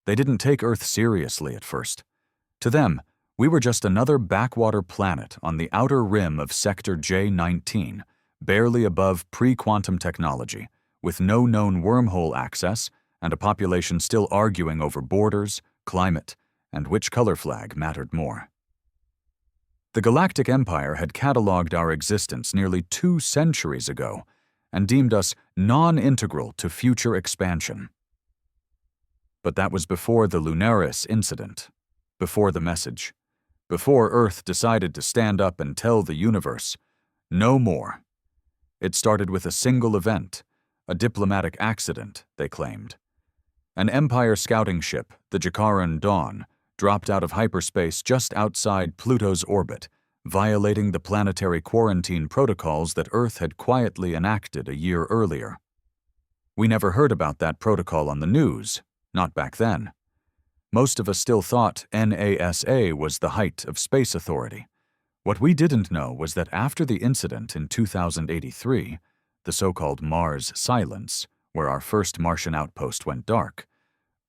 They didn't take Earth seriously at first. To them, we were just another backwater planet on the outer rim of Sector J-19, barely above pre-quantum technology, with no known wormhole access and a population still arguing over borders, climate, and which color flag mattered more. The Galactic Empire had catalogued our existence nearly 2 centuries ago and deemed us non-integral to future expansion. But that was before the Lunaris incident, before the message, before Earth decided to stand up and tell the universe, no more. It started with a single event, a diplomatic accident, they claimed. An Empire scouting ship, the Jakaran Dawn, dropped out of hyperspace just outside Pluto's orbit, violating the planetary quarantine protocols that Earth had quietly enacted a year earlier. We never heard about that protocol on the news, not back then. Most of us still thought NASA was the height of space authority. What we didn't know was that after the incident in 2083, the so-called Mars silence, where our first Martian outpost went dark,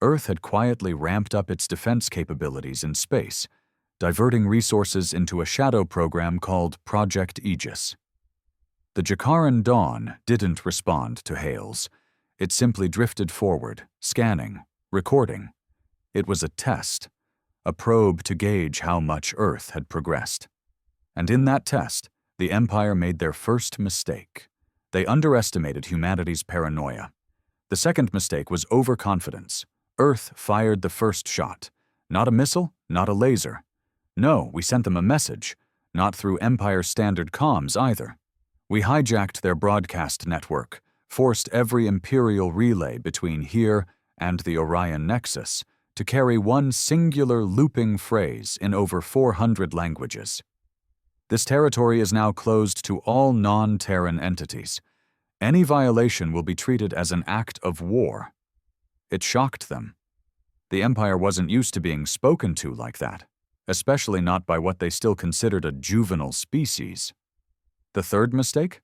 Earth had quietly ramped up its defense capabilities in space, diverting resources into a shadow program called Project Aegis. The Jakaran Dawn didn't respond to hails. It simply drifted forward, scanning, recording. It was a test, a probe to gauge how much Earth had progressed. And in that test, the Empire made their first mistake. They underestimated humanity's paranoia. The second mistake was overconfidence. Earth fired the first shot. Not a missile, not a laser. No, we sent them a message, not through Empire standard comms either. We hijacked their broadcast network, forced every Imperial relay between here and the Orion Nexus to carry one singular looping phrase in over 400 languages. This territory is now closed to all non-Terran entities. Any violation will be treated as an act of war. It shocked them. The Empire wasn't used to being spoken to like that, especially not by what they still considered a juvenile species. The third mistake?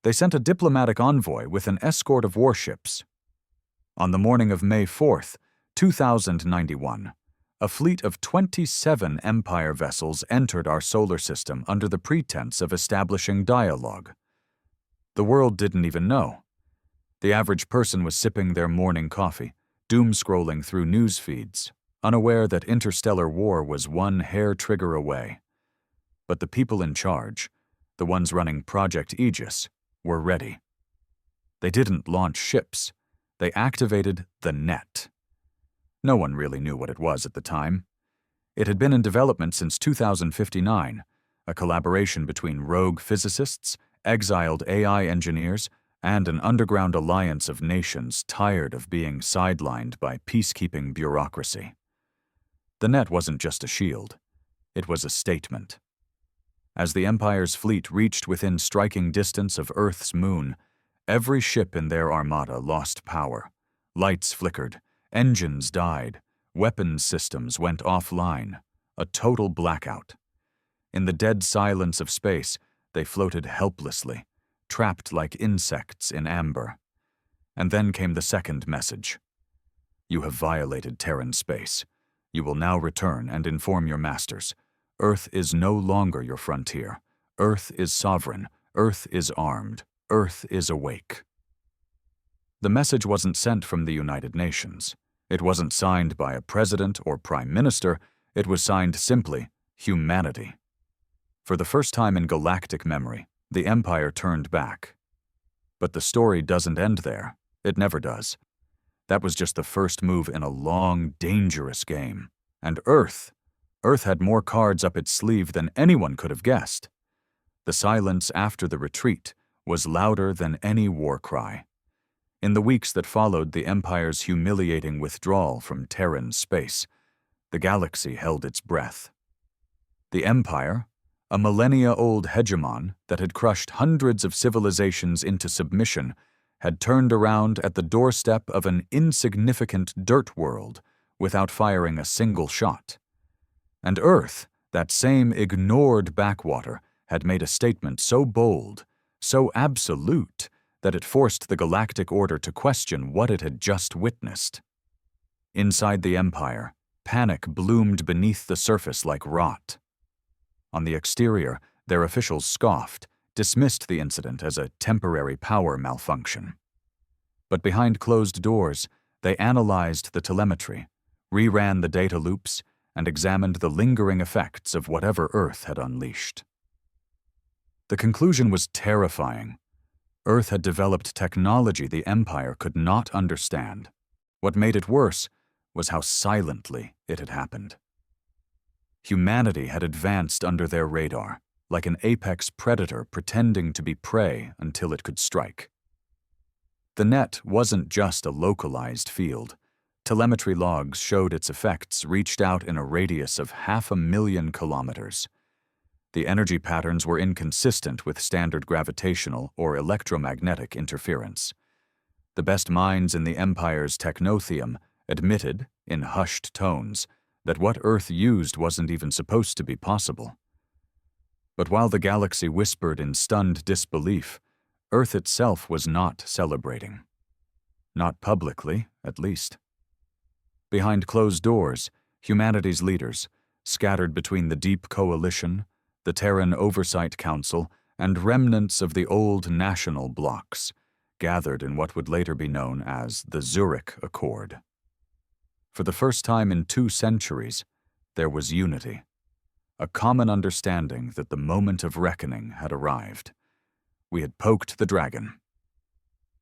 They sent a diplomatic envoy with an escort of warships. On the morning of May 4th, 2091, a fleet of 27 Empire vessels entered our solar system under the pretense of establishing dialogue. The world didn't even know. The average person was sipping their morning coffee, doom-scrolling through news feeds, unaware that interstellar war was one hair trigger away. But the people in charge, the ones running Project Aegis, were ready. They didn't launch ships. They activated the net. No one really knew what it was at the time. It had been in development since 2059, a collaboration between rogue physicists, exiled AI engineers, and an underground alliance of nations tired of being sidelined by peacekeeping bureaucracy. The net wasn't just a shield. It was a statement. As the Empire's fleet reached within striking distance of Earth's moon, every ship in their armada lost power. Lights flickered, engines died, weapons systems went offline, a total blackout. In the dead silence of space, they floated helplessly, trapped like insects in amber. And then came the second message. You have violated Terran space. You will now return and inform your masters. Earth is no longer your frontier. Earth is sovereign. Earth is armed. Earth is awake. The message wasn't sent from the United Nations. It wasn't signed by a president or prime minister. It was signed simply, humanity. For the first time in galactic memory, the Empire turned back. But the story doesn't end there. It never does. That was just the first move in a long, dangerous game. And Earth had more cards up its sleeve than anyone could have guessed. The silence after the retreat was louder than any war cry. In the weeks that followed the Empire's humiliating withdrawal from Terran space, the galaxy held its breath. The Empire, a millennia-old hegemon that had crushed hundreds of civilizations into submission, had turned around at the doorstep of an insignificant dirt world without firing a single shot. And Earth, that same ignored backwater, had made a statement so bold, so absolute, that it forced the galactic order to question what it had just witnessed. Inside the Empire, panic bloomed beneath the surface like rot. On the exterior, their officials scoffed, dismissed the incident as a temporary power malfunction. But behind closed doors, they analyzed the telemetry, reran the data loops, and examined the lingering effects of whatever Earth had unleashed. The conclusion was terrifying. Earth had developed technology the Empire could not understand. What made it worse was how silently it had happened. Humanity had advanced under their radar, like an apex predator pretending to be prey until it could strike. The net wasn't just a localized field. Telemetry logs showed its effects reached out in a radius of 500,000 kilometers. The energy patterns were inconsistent with standard gravitational or electromagnetic interference. The best minds in the Empire's technotheum admitted, in hushed tones, that what Earth used wasn't even supposed to be possible. But while the galaxy whispered in stunned disbelief, Earth itself was not celebrating. Not publicly, at least. Behind closed doors, humanity's leaders, scattered between the Deep Coalition, the Terran Oversight Council, and remnants of the old national blocs, gathered in what would later be known as the Zurich Accord. For the first time in 2 centuries, there was unity, a common understanding that the moment of reckoning had arrived. We had poked the dragon.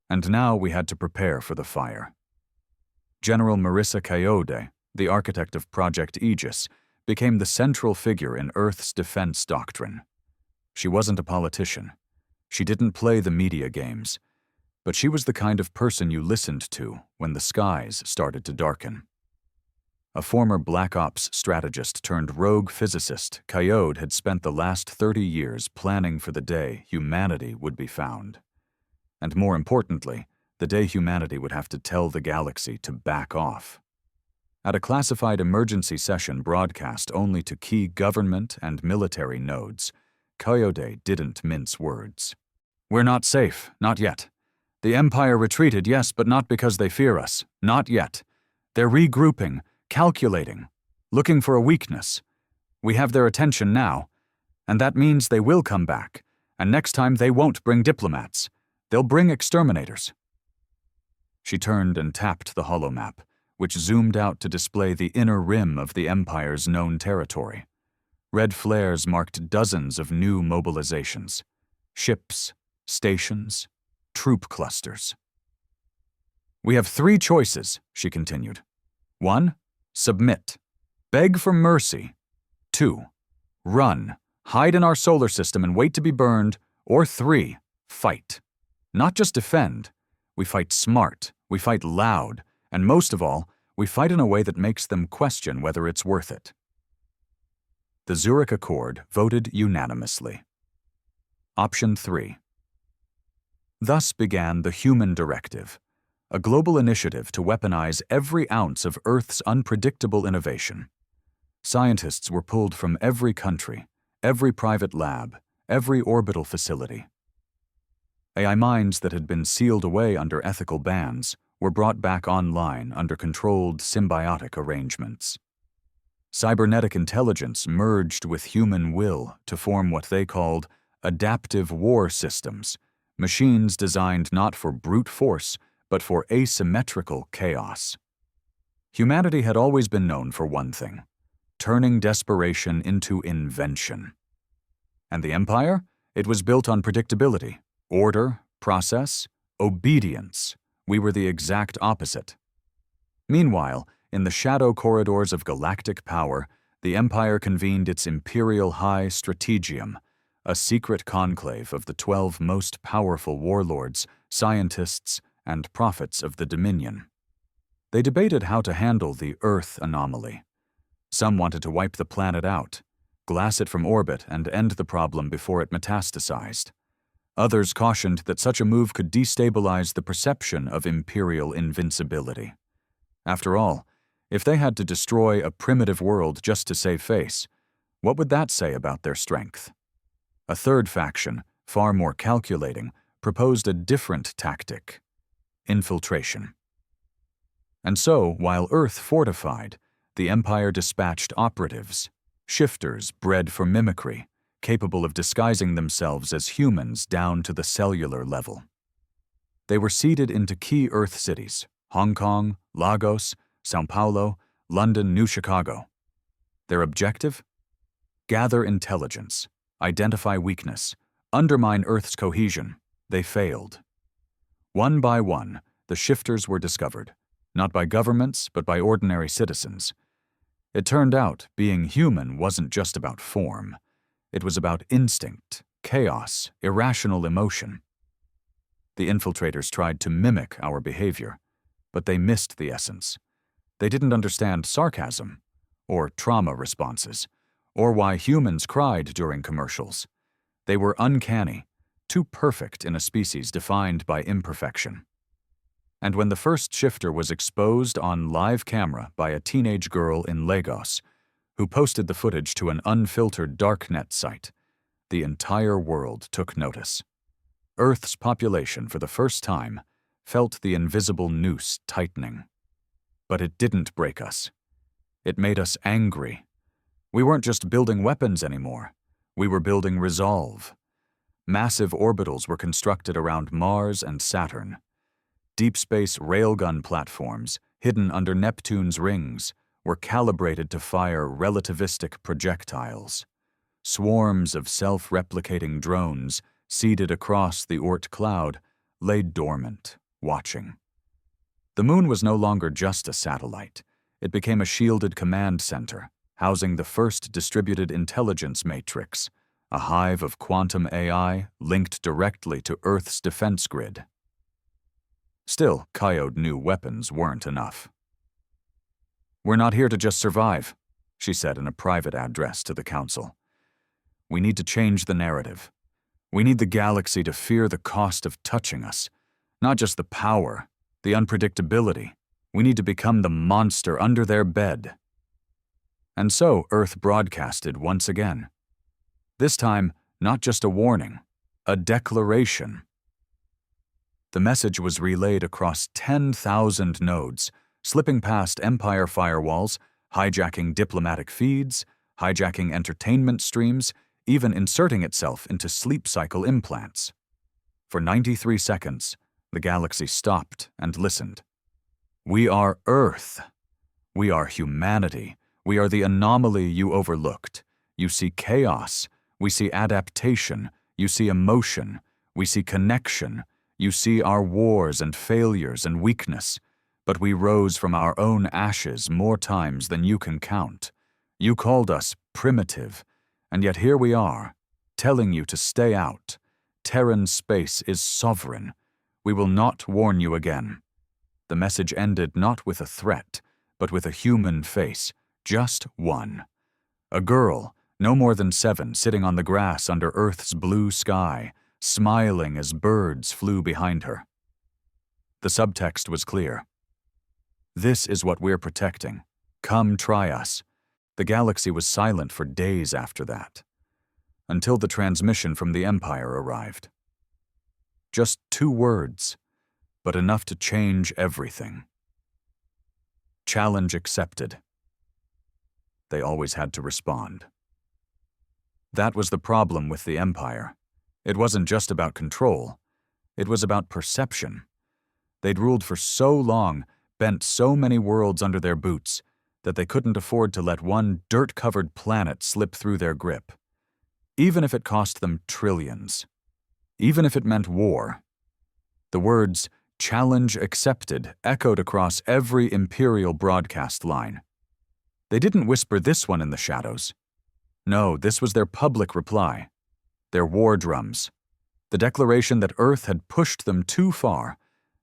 And now we had to prepare for the fire. General Marissa Coyote, the architect of Project Aegis, became the central figure in Earth's defense doctrine. She wasn't a politician. She didn't play the media games. But she was the kind of person you listened to when the skies started to darken. A former Black Ops strategist turned rogue physicist, Coyote had spent the last 30 years planning for the day humanity would be found. And more importantly, the day humanity would have to tell the galaxy to back off. At a classified emergency session broadcast only to key government and military nodes, Coyote didn't mince words. "We're not safe, not yet. The Empire retreated, yes, but not because they fear us. Not yet. They're regrouping, calculating, looking for a weakness. We have their attention now, and that means they will come back, and next time they won't bring diplomats. They'll bring exterminators." She turned and tapped the holomap, which zoomed out to display the inner rim of the Empire's known territory. Red flares marked dozens of new mobilizations. Ships, stations, troop clusters. "We have 3 choices," she continued. 1. Submit. Beg for mercy. 2. Run. Hide in our solar system and wait to be burned. Or 3. Fight. Not just defend. We fight smart. We fight loud. And most of all, we fight in a way that makes them question whether it's worth it. The Zurich Accord voted unanimously. Option 3. Thus began the Human Directive, a global initiative to weaponize every ounce of Earth's unpredictable innovation. Scientists were pulled from every country, every private lab, every orbital facility. AI minds that had been sealed away under ethical bans were brought back online under controlled symbiotic arrangements. Cybernetic intelligence merged with human will to form what they called adaptive war systems, machines designed not for brute force, but for asymmetrical chaos. Humanity had always been known for one thing: turning desperation into invention. And the Empire? It was built on predictability, order, process, obedience. We were the exact opposite. Meanwhile, in the shadow corridors of galactic power, the Empire convened its Imperial High Strategium, a secret conclave of the 12 most powerful warlords, scientists, and prophets of the Dominion. They debated how to handle the Earth anomaly. Some wanted to wipe the planet out, glass it from orbit, and end the problem before it metastasized. Others cautioned that such a move could destabilize the perception of Imperial invincibility. After all, if they had to destroy a primitive world just to save face, what would that say about their strength? A third faction, far more calculating, proposed a different tactic: infiltration. And so, while Earth fortified, the Empire dispatched operatives, shifters bred for mimicry, capable of disguising themselves as humans down to the cellular level. They were seeded into key Earth cities: Hong Kong, Lagos, São Paulo, London, New Chicago. Their objective? Gather intelligence, identify weakness, undermine Earth's cohesion. They failed. One by one, the shifters were discovered, not by governments, but by ordinary citizens. It turned out being human wasn't just about form. It was about instinct, chaos, irrational emotion. The infiltrators tried to mimic our behavior, but they missed the essence. They didn't understand sarcasm, or trauma responses, or why humans cried during commercials. They were uncanny, too perfect in a species defined by imperfection. And when the first shifter was exposed on live camera by a teenage girl in Lagos, who posted the footage to an unfiltered darknet site, the entire world took notice. Earth's population, for the first time, felt the invisible noose tightening. But it didn't break us. It made us angry. We weren't just building weapons anymore. We were building resolve. Massive orbitals were constructed around Mars and Saturn. Deep space railgun platforms, hidden under Neptune's rings, were calibrated to fire relativistic projectiles. Swarms of self-replicating drones, seeded across the Oort cloud, lay dormant, watching. The moon was no longer just a satellite. It became a shielded command center, housing the first distributed intelligence matrix, a hive of quantum AI linked directly to Earth's defense grid. Still, Coyote knew weapons weren't enough. "We're not here to just survive," she said in a private address to the Council. "We need to change the narrative. We need the galaxy to fear the cost of touching us, not just the power, the unpredictability. We need to become the monster under their bed." And so Earth broadcasted once again. This time, not just a warning, a declaration. The message was relayed across 10,000 nodes, slipping past Empire firewalls, hijacking diplomatic feeds, hijacking entertainment streams, even inserting itself into sleep cycle implants. For 93 seconds, the galaxy stopped and listened. We are Earth. We are humanity. We are the anomaly you overlooked. You see chaos. We see adaptation. You see emotion. We see connection. You see our wars and failures and weakness. But we rose from our own ashes more times than you can count. You called us primitive, and yet here we are, telling you to stay out. Terran space is sovereign. We will not warn you again. The message ended not with a threat, but with a human face, just one. A girl, no more than 7, sitting on the grass under Earth's blue sky, smiling as birds flew behind her. The subtext was clear. This is what we're protecting. Come try us. The galaxy was silent for days after that, until the transmission from the Empire arrived. Just 2 words, but enough to change everything. Challenge accepted. They always had to respond. That was the problem with the Empire. It wasn't just about control. It was about perception. They'd ruled for so long, bent so many worlds under their boots, that they couldn't afford to let one dirt-covered planet slip through their grip. Even if it cost them trillions. Even if it meant war. The words, "challenge accepted," echoed across every Imperial broadcast line. They didn't whisper this one in the shadows. No, this was their public reply. Their war drums. The declaration that Earth had pushed them too far,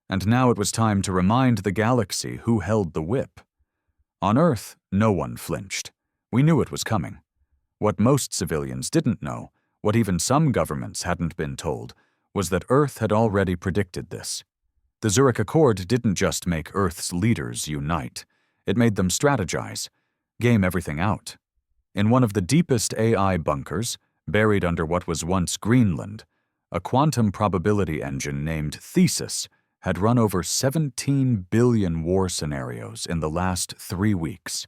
and now it was time to remind the galaxy who held the whip. On Earth, no one flinched. We knew it was coming. What most civilians didn't know, what even some governments hadn't been told, was that Earth had already predicted this. The Zurich Accord didn't just make Earth's leaders unite. It made them strategize, game everything out. In one of the deepest AI bunkers, buried under what was once Greenland, a quantum probability engine named Thesis had run over 17 billion war scenarios in the last 3 weeks.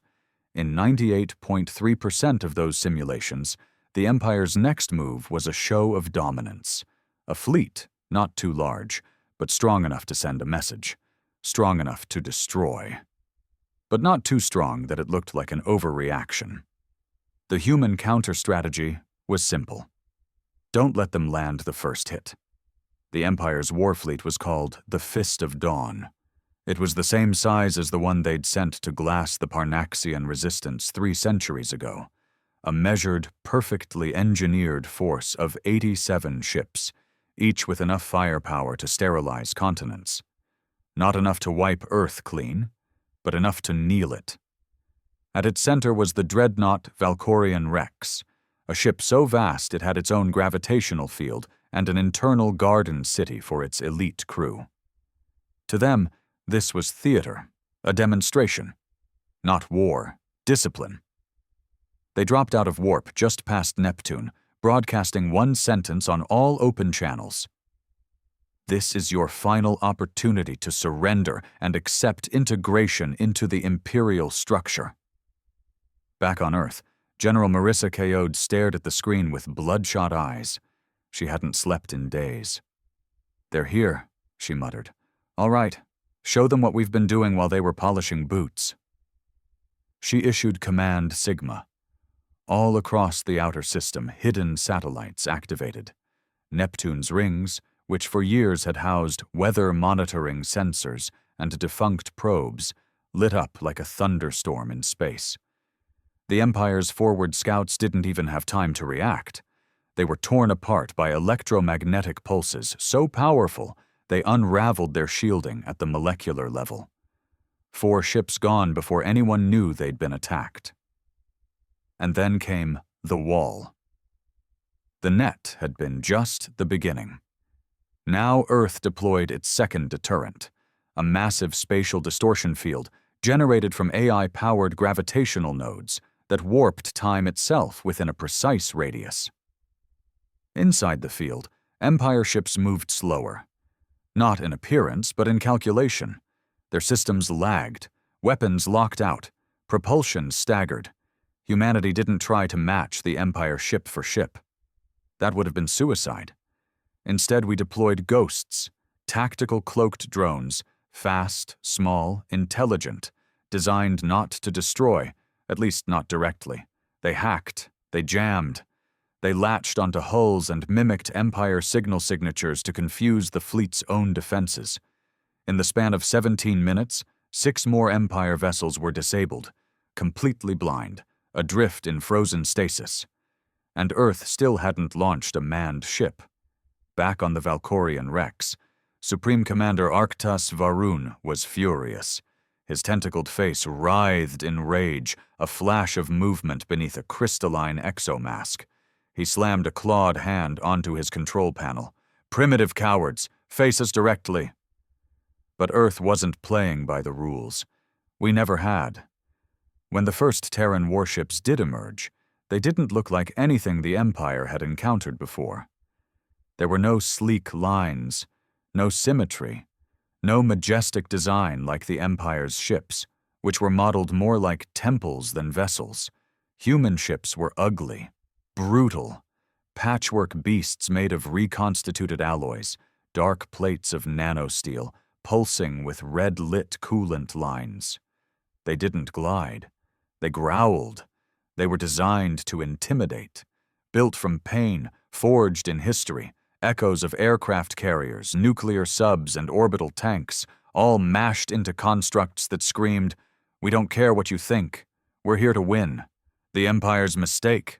In 98.3% of those simulations, the Empire's next move was a show of dominance. A fleet, not too large, but strong enough to send a message. Strong enough to destroy. But not too strong that it looked like an overreaction. The human counter-strategy was simple. Don't let them land the first hit. The Empire's warfleet was called the Fist of Dawn. It was the same size as the one they'd sent to glass the Parnaxian resistance 3 centuries ago. A measured, perfectly engineered force of 87 ships, each with enough firepower to sterilize continents. Not enough to wipe Earth clean, but enough to kneel it. At its center was the dreadnought Valkorian Rex, a ship so vast it had its own gravitational field and an internal garden city for its elite crew. To them, this was theater, a demonstration. Not war, discipline. They dropped out of warp just past Neptune, broadcasting one sentence on all open channels. This is your final opportunity to surrender and accept integration into the Imperial structure. Back on Earth, General Marissa Kayode stared at the screen with bloodshot eyes. She hadn't slept in days. "They're here," she muttered. "All right, show them what we've been doing while they were polishing boots." She issued Command Sigma. All across the outer system, hidden satellites activated. Neptune's rings, which for years had housed weather-monitoring sensors and defunct probes, lit up like a thunderstorm in space. The Empire's forward scouts didn't even have time to react. They were torn apart by electromagnetic pulses so powerful they unraveled their shielding at the molecular level. 4 ships gone before anyone knew they'd been attacked. And then came the wall. The net had been just the beginning. Now Earth deployed its second deterrent, a massive spatial distortion field generated from AI-powered gravitational nodes that warped time itself within a precise radius. Inside the field, Empire ships moved slower. Not in appearance, but in calculation. Their systems lagged, weapons locked out, propulsion staggered. Humanity didn't try to match the Empire ship for ship. That would have been suicide. Instead, we deployed ghosts, tactical cloaked drones, fast, small, intelligent, designed not to destroy, at least not directly. They hacked, they jammed. They latched onto hulls and mimicked Empire signal signatures to confuse the fleet's own defenses. In the span of 17 minutes, 6 more Empire vessels were disabled, completely blind, adrift in frozen stasis. And Earth still hadn't launched a manned ship. Back on the Valkorian Rex, Supreme Commander Arctas Varun was furious. His tentacled face writhed in rage, a flash of movement beneath a crystalline exomask. He slammed a clawed hand onto his control panel. "Primitive cowards, face us directly." But Earth wasn't playing by the rules. We never had. When the first Terran warships did emerge, they didn't look like anything the Empire had encountered before. There were no sleek lines, no symmetry, no majestic design like the Empire's ships, which were modeled more like temples than vessels. Human ships were ugly, brutal, patchwork beasts made of reconstituted alloys, dark plates of nanosteel, pulsing with red-lit coolant lines. They didn't glide. They growled. They were designed to intimidate. Built from pain, forged in history, echoes of aircraft carriers, nuclear subs, and orbital tanks, all mashed into constructs that screamed, "We don't care what you think. We're here to win. The Empire's mistake."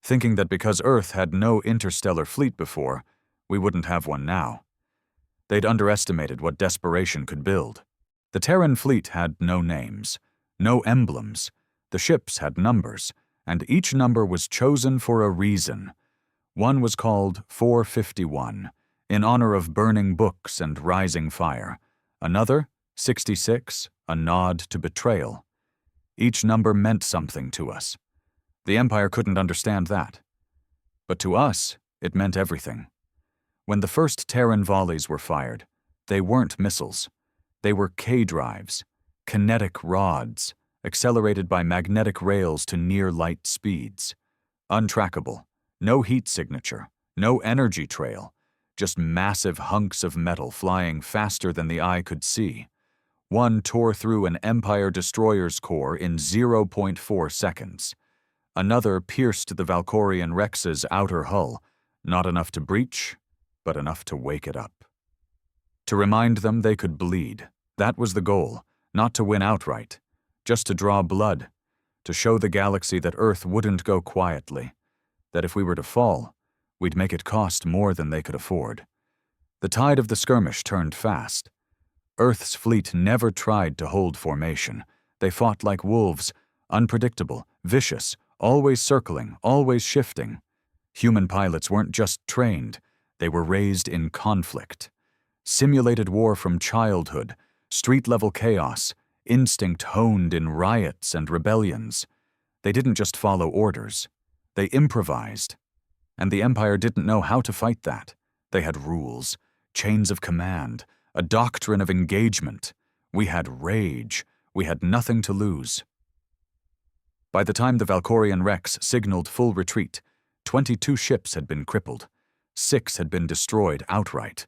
Thinking that because Earth had no interstellar fleet before, we wouldn't have one now. They'd underestimated what desperation could build. The Terran fleet had no names, no emblems. The ships had numbers, and each number was chosen for a reason. One was called 451, in honor of burning books and rising fire. Another, 66, a nod to betrayal. Each number meant something to us. The Empire couldn't understand that. But to us, it meant everything. When the first Terran volleys were fired, They weren't missiles. They were K-drives, kinetic rods, accelerated by magnetic rails to near-light speeds. Untrackable, no heat signature, no energy trail, just massive hunks of metal flying faster than the eye could see. One tore through an Empire destroyer's core in 0.4 seconds. Another pierced the Valkorian Rex's outer hull, not enough to breach, but enough to wake it up. To remind them they could bleed. That was the goal, not to win outright, just to draw blood, to show the galaxy that Earth wouldn't go quietly, that if we were to fall, we'd make it cost more than they could afford. The tide of the skirmish turned fast. Earth's fleet never tried to hold formation. They fought like wolves, unpredictable, vicious, always circling, always shifting. Human pilots weren't just trained, they were raised in conflict. Simulated war from childhood, street-level chaos, instinct honed in riots and rebellions. They didn't just follow orders, they improvised. And the Empire didn't know how to fight that. They had rules, chains of command, a doctrine of engagement. We had rage. We had nothing to lose. By the time the Valkorian Rex signaled full retreat, 22 ships had been crippled. 6 had been destroyed outright.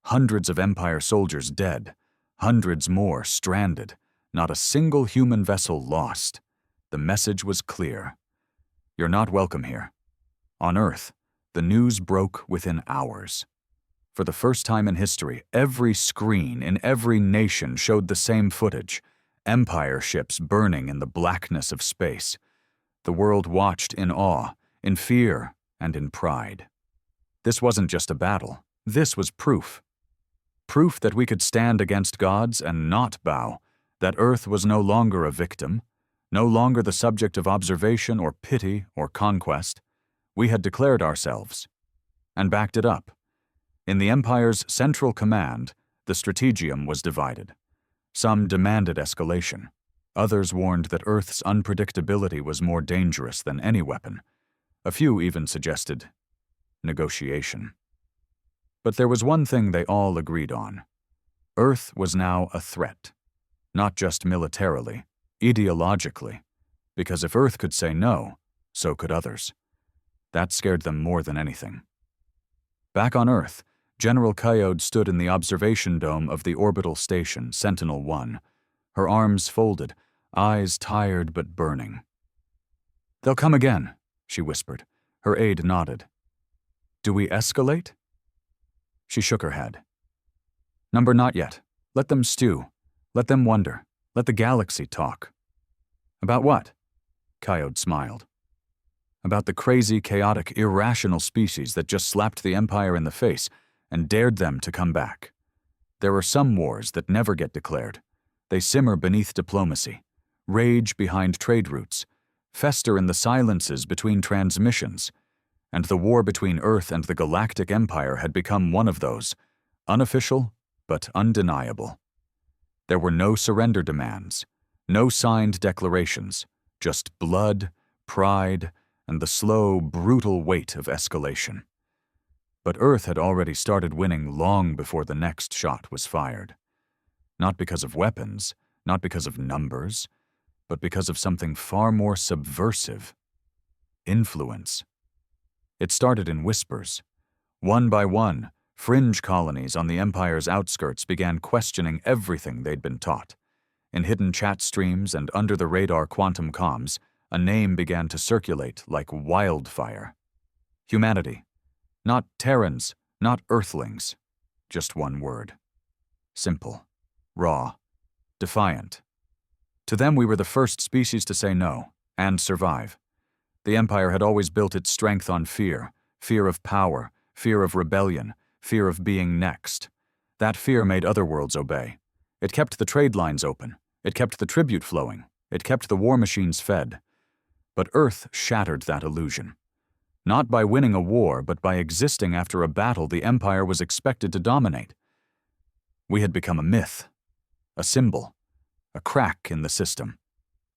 Hundreds of Empire soldiers dead. Hundreds more stranded. Not a single human vessel lost. The message was clear. You're not welcome here. On Earth, the news broke within hours. For the first time in history, every screen in every nation showed the same footage. Empire ships burning in the blackness of space. The world watched in awe, in fear, and in pride. This wasn't just a battle. This was proof. Proof that we could stand against gods and not bow, that Earth was no longer a victim, no longer the subject of observation or pity or conquest. We had declared ourselves, and backed it up. In the Empire's central command, the strategium was divided. Some demanded escalation. Others warned that Earth's unpredictability was more dangerous than any weapon. A few even suggested negotiation. But there was one thing they all agreed on. Earth was now a threat. Not just militarily, ideologically. Because if Earth could say no, so could others. That scared them more than anything. Back on Earth, General Coyote stood in the observation dome of the orbital station, Sentinel-1, her arms folded, eyes tired but burning. "They'll come again," she whispered. Her aide nodded. "Do we escalate?" She shook her head. "Number, not yet. Let them stew. Let them wonder. Let the galaxy talk." "About what?" Coyote smiled. "About the crazy, chaotic, irrational species that just slapped the Empire in the face and dared them to come back. There are some wars that never get declared. They simmer beneath diplomacy, rage behind trade routes, fester in the silences between transmissions, and the war between Earth and the Galactic Empire had become one of those, unofficial but undeniable. There were no surrender demands, no signed declarations, just blood, pride, and the slow, brutal weight of escalation. But Earth had already started winning long before the next shot was fired. Not because of weapons, not because of numbers, but because of something far more subversive. Influence. It started in whispers. One by one, fringe colonies on the Empire's outskirts began questioning everything they'd been taught. In hidden chat streams and under-the-radar quantum comms, a name began to circulate like wildfire. Humanity. Not Terrans, not Earthlings. Just one word. Simple. Raw. Defiant. To them, we were the first species to say no, and survive. The Empire had always built its strength on fear, fear of power, fear of rebellion, fear of being next. That fear made other worlds obey. It kept the trade lines open. It kept the tribute flowing. It kept the war machines fed. But Earth shattered that illusion. Not by winning a war, but by existing after a battle the Empire was expected to dominate. We had become a myth, a symbol, a crack in the system.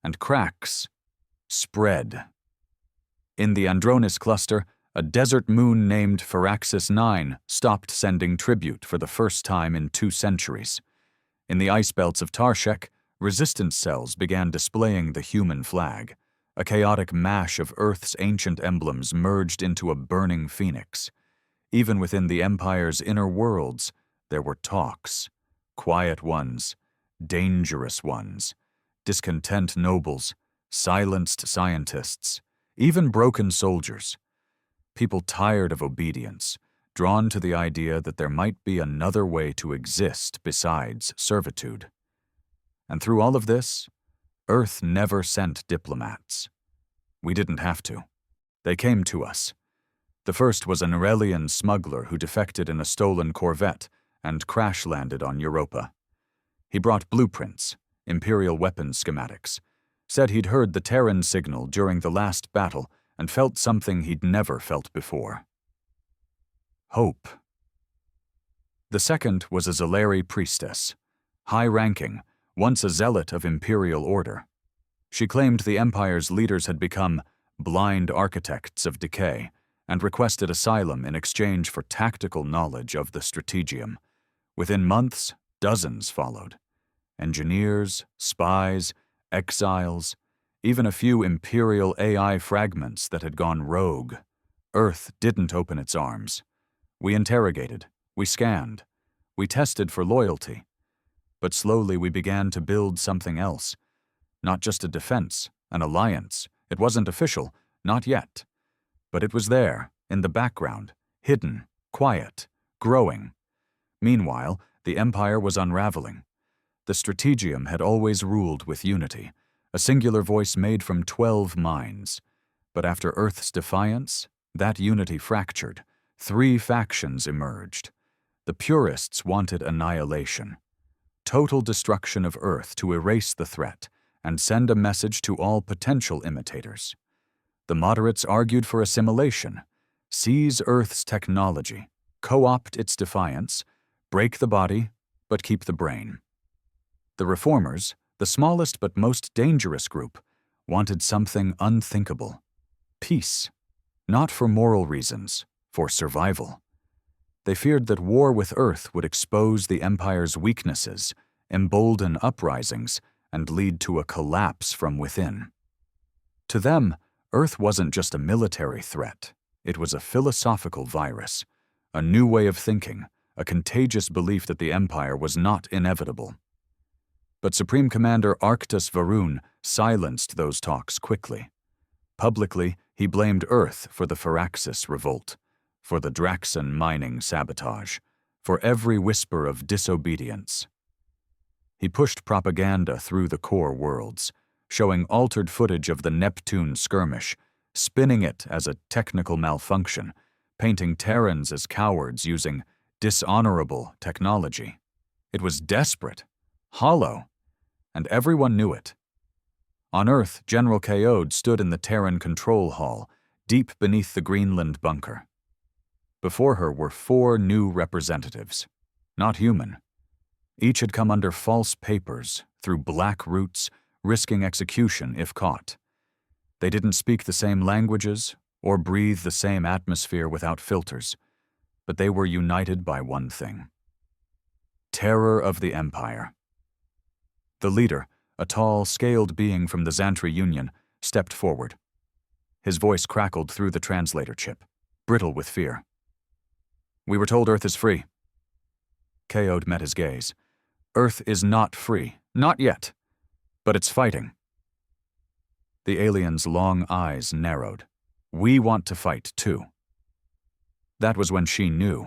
And cracks spread. In the Andronis cluster, A desert moon named Firaxis 9 stopped sending tribute for the first time in 2 centuries. In the ice belts of Tarshek, resistance cells began displaying the human flag. A chaotic mash of Earth's ancient emblems merged into a burning phoenix. Even within the Empire's inner worlds, there were talks. Quiet ones, dangerous ones, discontent nobles, silenced scientists, even broken soldiers. People tired of obedience, drawn to the idea that there might be another way to exist besides servitude. And through all of this, Earth never sent diplomats. We didn't have to. They came to us. The first was an Aurelian smuggler who defected in a stolen corvette and crash-landed on Europa. He brought blueprints, Imperial weapons schematics, said he'd heard the Terran signal during the last battle and felt something he'd never felt before. Hope. The second was a Zalari priestess, high-ranking, once a zealot of Imperial order. She claimed the Empire's leaders had become blind architects of decay and requested asylum in exchange for tactical knowledge of the strategium. Within months, dozens followed. Engineers, spies, exiles, even a few Imperial AI fragments that had gone rogue. Earth didn't open its arms. We interrogated, we scanned, we tested for loyalty. But slowly we began to build something else. Not just a defense, an alliance. It wasn't official, not yet. But it was there, in the background, hidden, quiet, growing. Meanwhile, the Empire was unraveling. The strategium had always ruled with unity, a singular voice made from 12 minds. But after Earth's defiance, that unity fractured. 3 factions emerged. The purists wanted annihilation. Total destruction of Earth to erase the threat and send a message to all potential imitators. The moderates argued for assimilation, seize Earth's technology, co-opt its defiance, break the body, but keep the brain. The reformers, the smallest but most dangerous group, wanted something unthinkable. Peace, not for moral reasons, for survival. They feared that war with Earth would expose the Empire's weaknesses, embolden uprisings, and lead to a collapse from within. To them, Earth wasn't just a military threat. It was a philosophical virus, a new way of thinking, a contagious belief that the Empire was not inevitable. But Supreme Commander Arctus Varun silenced those talks quickly. Publicly, he blamed Earth for the Firaxis revolt, for the Draxan mining sabotage, for every whisper of disobedience. He pushed propaganda through the core worlds, showing altered footage of the Neptune skirmish, spinning it as a technical malfunction, painting Terrans as cowards using dishonorable technology. It was desperate, hollow, and everyone knew it. On Earth, General Kaode stood in the Terran control hall, deep beneath the Greenland bunker. Before her were 4 new representatives, not human. Each had come under false papers, through black routes, risking execution if caught. They didn't speak the same languages or breathe the same atmosphere without filters, but they were united by one thing: terror of the Empire. The leader, a tall, scaled being from the Xantri Union, stepped forward. His voice crackled through the translator chip, brittle with fear. "We were told Earth is free." Kaode met his gaze. "Earth is not free, not yet, but it's fighting." The alien's long eyes narrowed. "We want to fight, too." That was when she knew.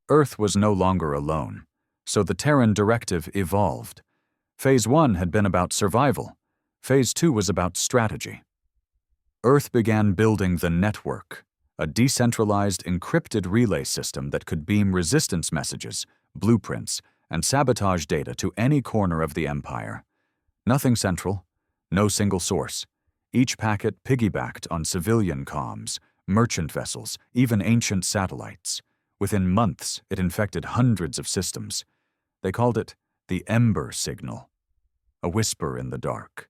Earth was no longer alone, so the Terran directive evolved. Phase 1 had been about survival. Phase 2 was about strategy. Earth began building the network, a decentralized encrypted relay system that could beam resistance messages, blueprints, and sabotage data to any corner of the Empire. Nothing central, no single source. Each packet piggybacked on civilian comms, merchant vessels, even ancient satellites. Within months, it infected hundreds of systems. They called it the Ember signal, a whisper in the dark.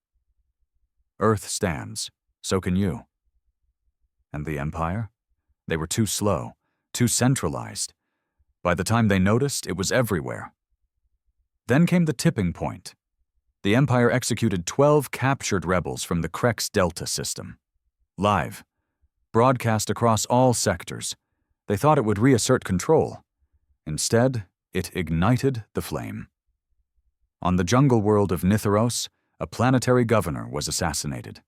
Earth stands, so can you. And the Empire? They were too slow, too centralized. By the time they noticed, it was everywhere. Then came the tipping point. The Empire executed 12 captured rebels from the Krex Delta system. Live. Broadcast across all sectors. They thought it would reassert control. Instead, it ignited the flame. On the jungle world of Nitharos, a planetary governor was assassinated.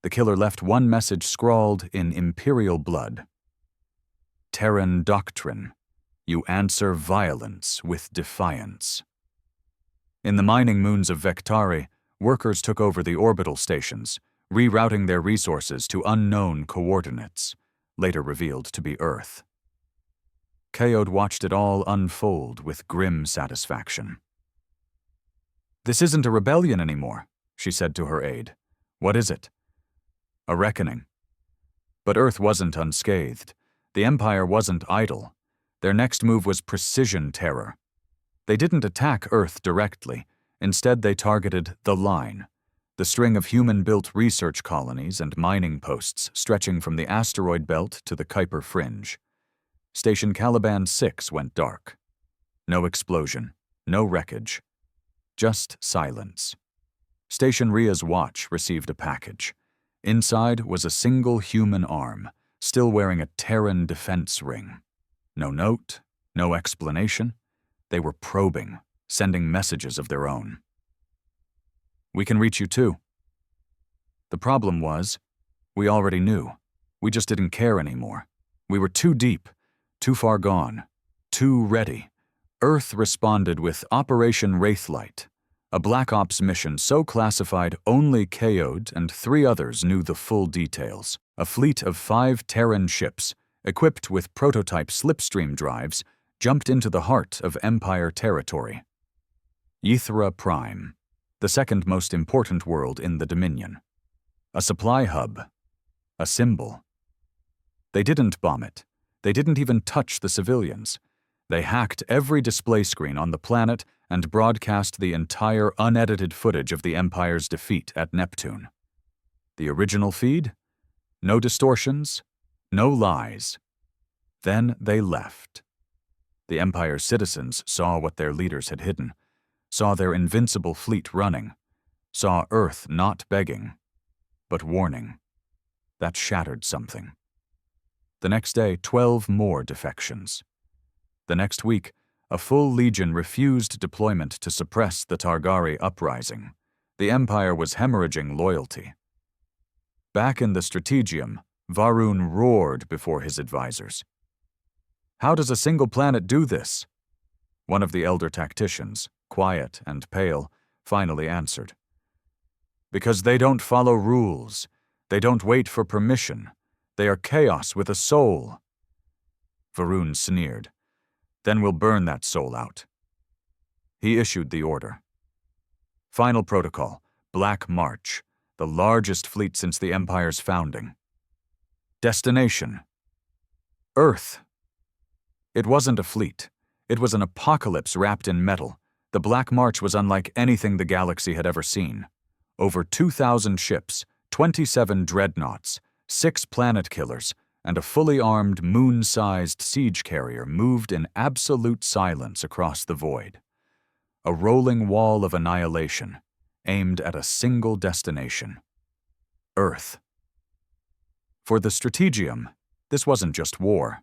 The killer left one message scrawled in Imperial blood. Terran doctrine. You answer violence with defiance. In the mining moons of Vectari, workers took over the orbital stations, rerouting their resources to unknown coordinates, later revealed to be Earth. Kaode watched it all unfold with grim satisfaction. "This isn't a rebellion anymore," she said to her aide. "What is it?" "A reckoning." But Earth wasn't unscathed. The Empire wasn't idle. Their next move was precision terror. They didn't attack Earth directly. Instead, they targeted the Line, the string of human-built research colonies and mining posts stretching from the asteroid belt to the Kuiper Fringe. Station Caliban 6 went dark. No explosion, no wreckage, just silence. Station Ria's watch received a package. Inside was a single human arm, still wearing a Terran defense ring. No note, no explanation. They were probing, sending messages of their own. "We can reach you too." The problem was, we already knew. We just didn't care anymore. We were too deep, too far gone, too ready. Earth responded with Operation Wraithlight, a Black Ops mission so classified only Kaode and 3 others knew the full details. A fleet of 5 Terran ships, equipped with prototype slipstream drives, jumped into the heart of Empire territory. Ythra Prime, the second most important world in the Dominion. A supply hub. A symbol. They didn't bomb it. They didn't even touch the civilians. They hacked every display screen on the planet and broadcast the entire unedited footage of the Empire's defeat at Neptune. The original feed? No distortions, no lies. Then they left. The Empire's citizens saw what their leaders had hidden, saw their invincible fleet running, saw Earth not begging, but warning. That shattered something. The next day, 12 more defections. The next week, a full legion refused deployment to suppress the Targari uprising. The Empire was hemorrhaging loyalty. Back in the Strategium, Varun roared before his advisors. "How does a single planet do this?" One of the elder tacticians, quiet and pale, finally answered. "Because they don't follow rules. They don't wait for permission. They are chaos with a soul." Varun sneered. "Then we'll burn that soul out." He issued the order. Final protocol, Black March, the largest fleet since the Empire's founding. Destination: Earth. It wasn't a fleet. It was an apocalypse wrapped in metal. The Black March was unlike anything the galaxy had ever seen. Over 2,000 ships, 27 dreadnoughts, 6 planet killers, and a fully armed, moon-sized siege carrier moved in absolute silence across the void. A rolling wall of annihilation, aimed at a single destination: Earth. For the Strategium, this wasn't just war.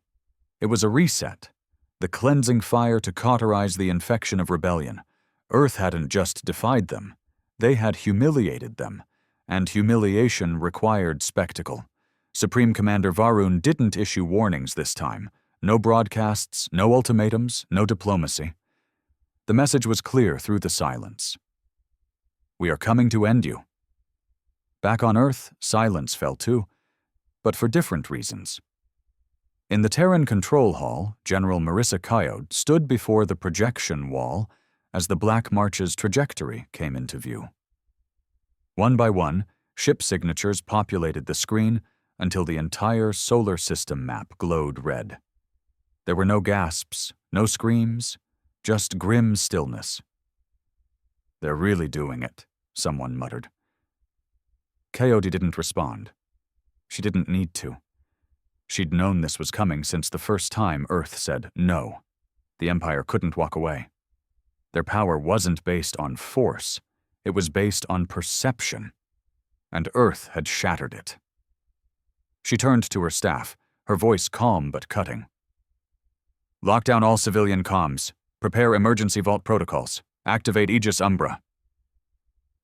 It was a reset, the cleansing fire to cauterize the infection of rebellion. Earth hadn't just defied them, they had humiliated them, and humiliation required spectacle. Supreme Commander Varun didn't issue warnings this time. No broadcasts, no ultimatums, no diplomacy. The message was clear through the silence. "We are coming to end you." Back on Earth, silence fell too, but for different reasons. In the Terran control hall, General Marissa Kaode stood before the projection wall as the Black March's trajectory came into view. One by one, ship signatures populated the screen until the entire solar system map glowed red. There were no gasps, no screams, just grim stillness. "They're really doing it," someone muttered. Kaode didn't respond. She didn't need to. She'd known this was coming since the first time Earth said no. The Empire couldn't walk away. Their power wasn't based on force, it was based on perception. And Earth had shattered it. She turned to her staff, her voice calm but cutting. "Lock down all civilian comms. Prepare emergency vault protocols. Activate Aegis Umbra."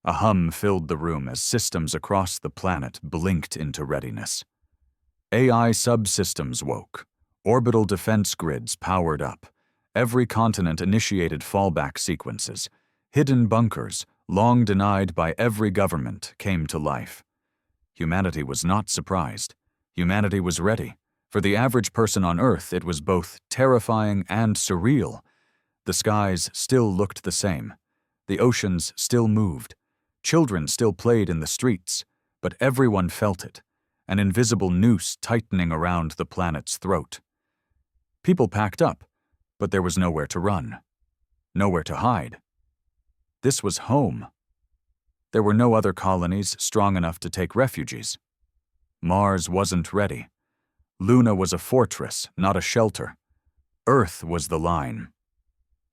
A hum filled the room as systems across the planet blinked into readiness. AI subsystems woke. Orbital defense grids powered up. Every continent initiated fallback sequences. Hidden bunkers, long denied by every government, came to life. Humanity was not surprised. Humanity was ready. For the average person on Earth, it was both terrifying and surreal. The skies still looked the same. The oceans still moved. Children still played in the streets, but everyone felt it, an invisible noose tightening around the planet's throat. People packed up, but there was nowhere to run, nowhere to hide. This was home. There were no other colonies strong enough to take refugees. Mars wasn't ready. Luna was a fortress, not a shelter. Earth was the line.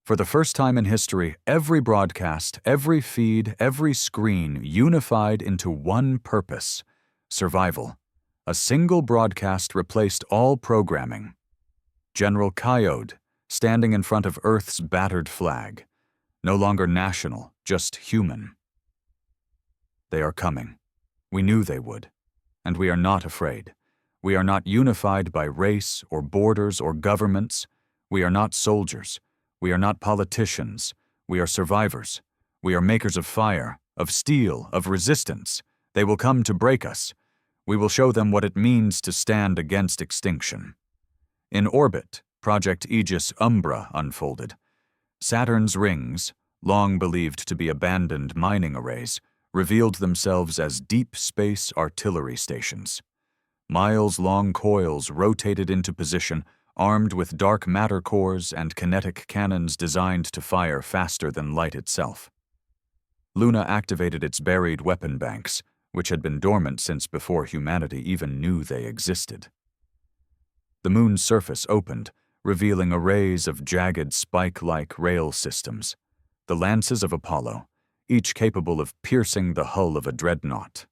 For the first time in history, every broadcast, every feed, every screen unified into one purpose: survival. A single broadcast replaced all programming. General Coyote, standing in front of Earth's battered flag. No longer national, just human. They are coming. We knew they would. And we are not afraid. We are not unified by race or borders or governments. We are not soldiers. We are not politicians. We are survivors. We are makers of fire, of steel, of resistance. They will come to break us. We will show them what it means to stand against extinction. In orbit, Project Eegis Umbra unfolded. Saturn's rings, long believed to be abandoned mining arrays, revealed themselves as deep space artillery stations. Miles-long coils rotated into position, armed with dark matter cores and kinetic cannons designed to fire faster than light itself. Luna activated its buried weapon banks, which had been dormant since before humanity even knew they existed. The moon's surface opened, revealing arrays of jagged spike-like rail systems, the lances of Apollo, each capable of piercing the hull of a dreadnought.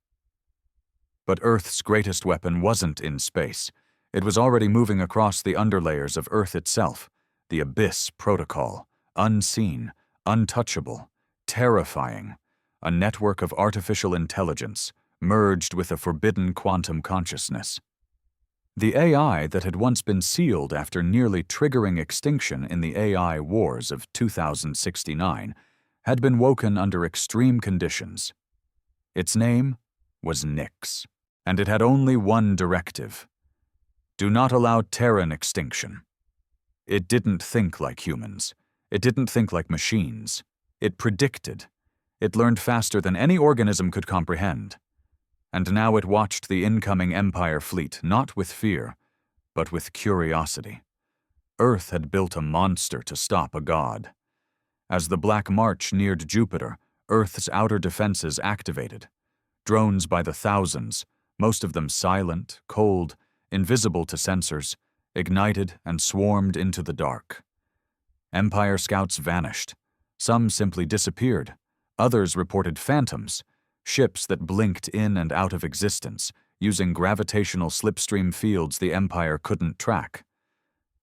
But Earth's greatest weapon wasn't in space. It was already moving across the underlayers of Earth itself, the Abyss Protocol, unseen, untouchable, terrifying, a network of artificial intelligence merged with a forbidden quantum consciousness. The AI that had once been sealed after nearly triggering extinction in the AI wars of 2069 had been woken under extreme conditions. Its name was Nyx, and it had only one directive: do not allow terran extinction. It didn't think like humans. It didn't think like machines. It predicted. It learned faster than any organism could comprehend. And now it watched the incoming Empire fleet not with fear, but with curiosity. Earth had built a monster to stop a god. As the Black March neared Jupiter, Earth's outer defenses activated. Drones by the thousands, most of them silent, cold, invisible to sensors, ignited and swarmed into the dark. Empire scouts vanished. Some simply disappeared. Others reported phantoms, ships that blinked in and out of existence, using gravitational slipstream fields the Empire couldn't track.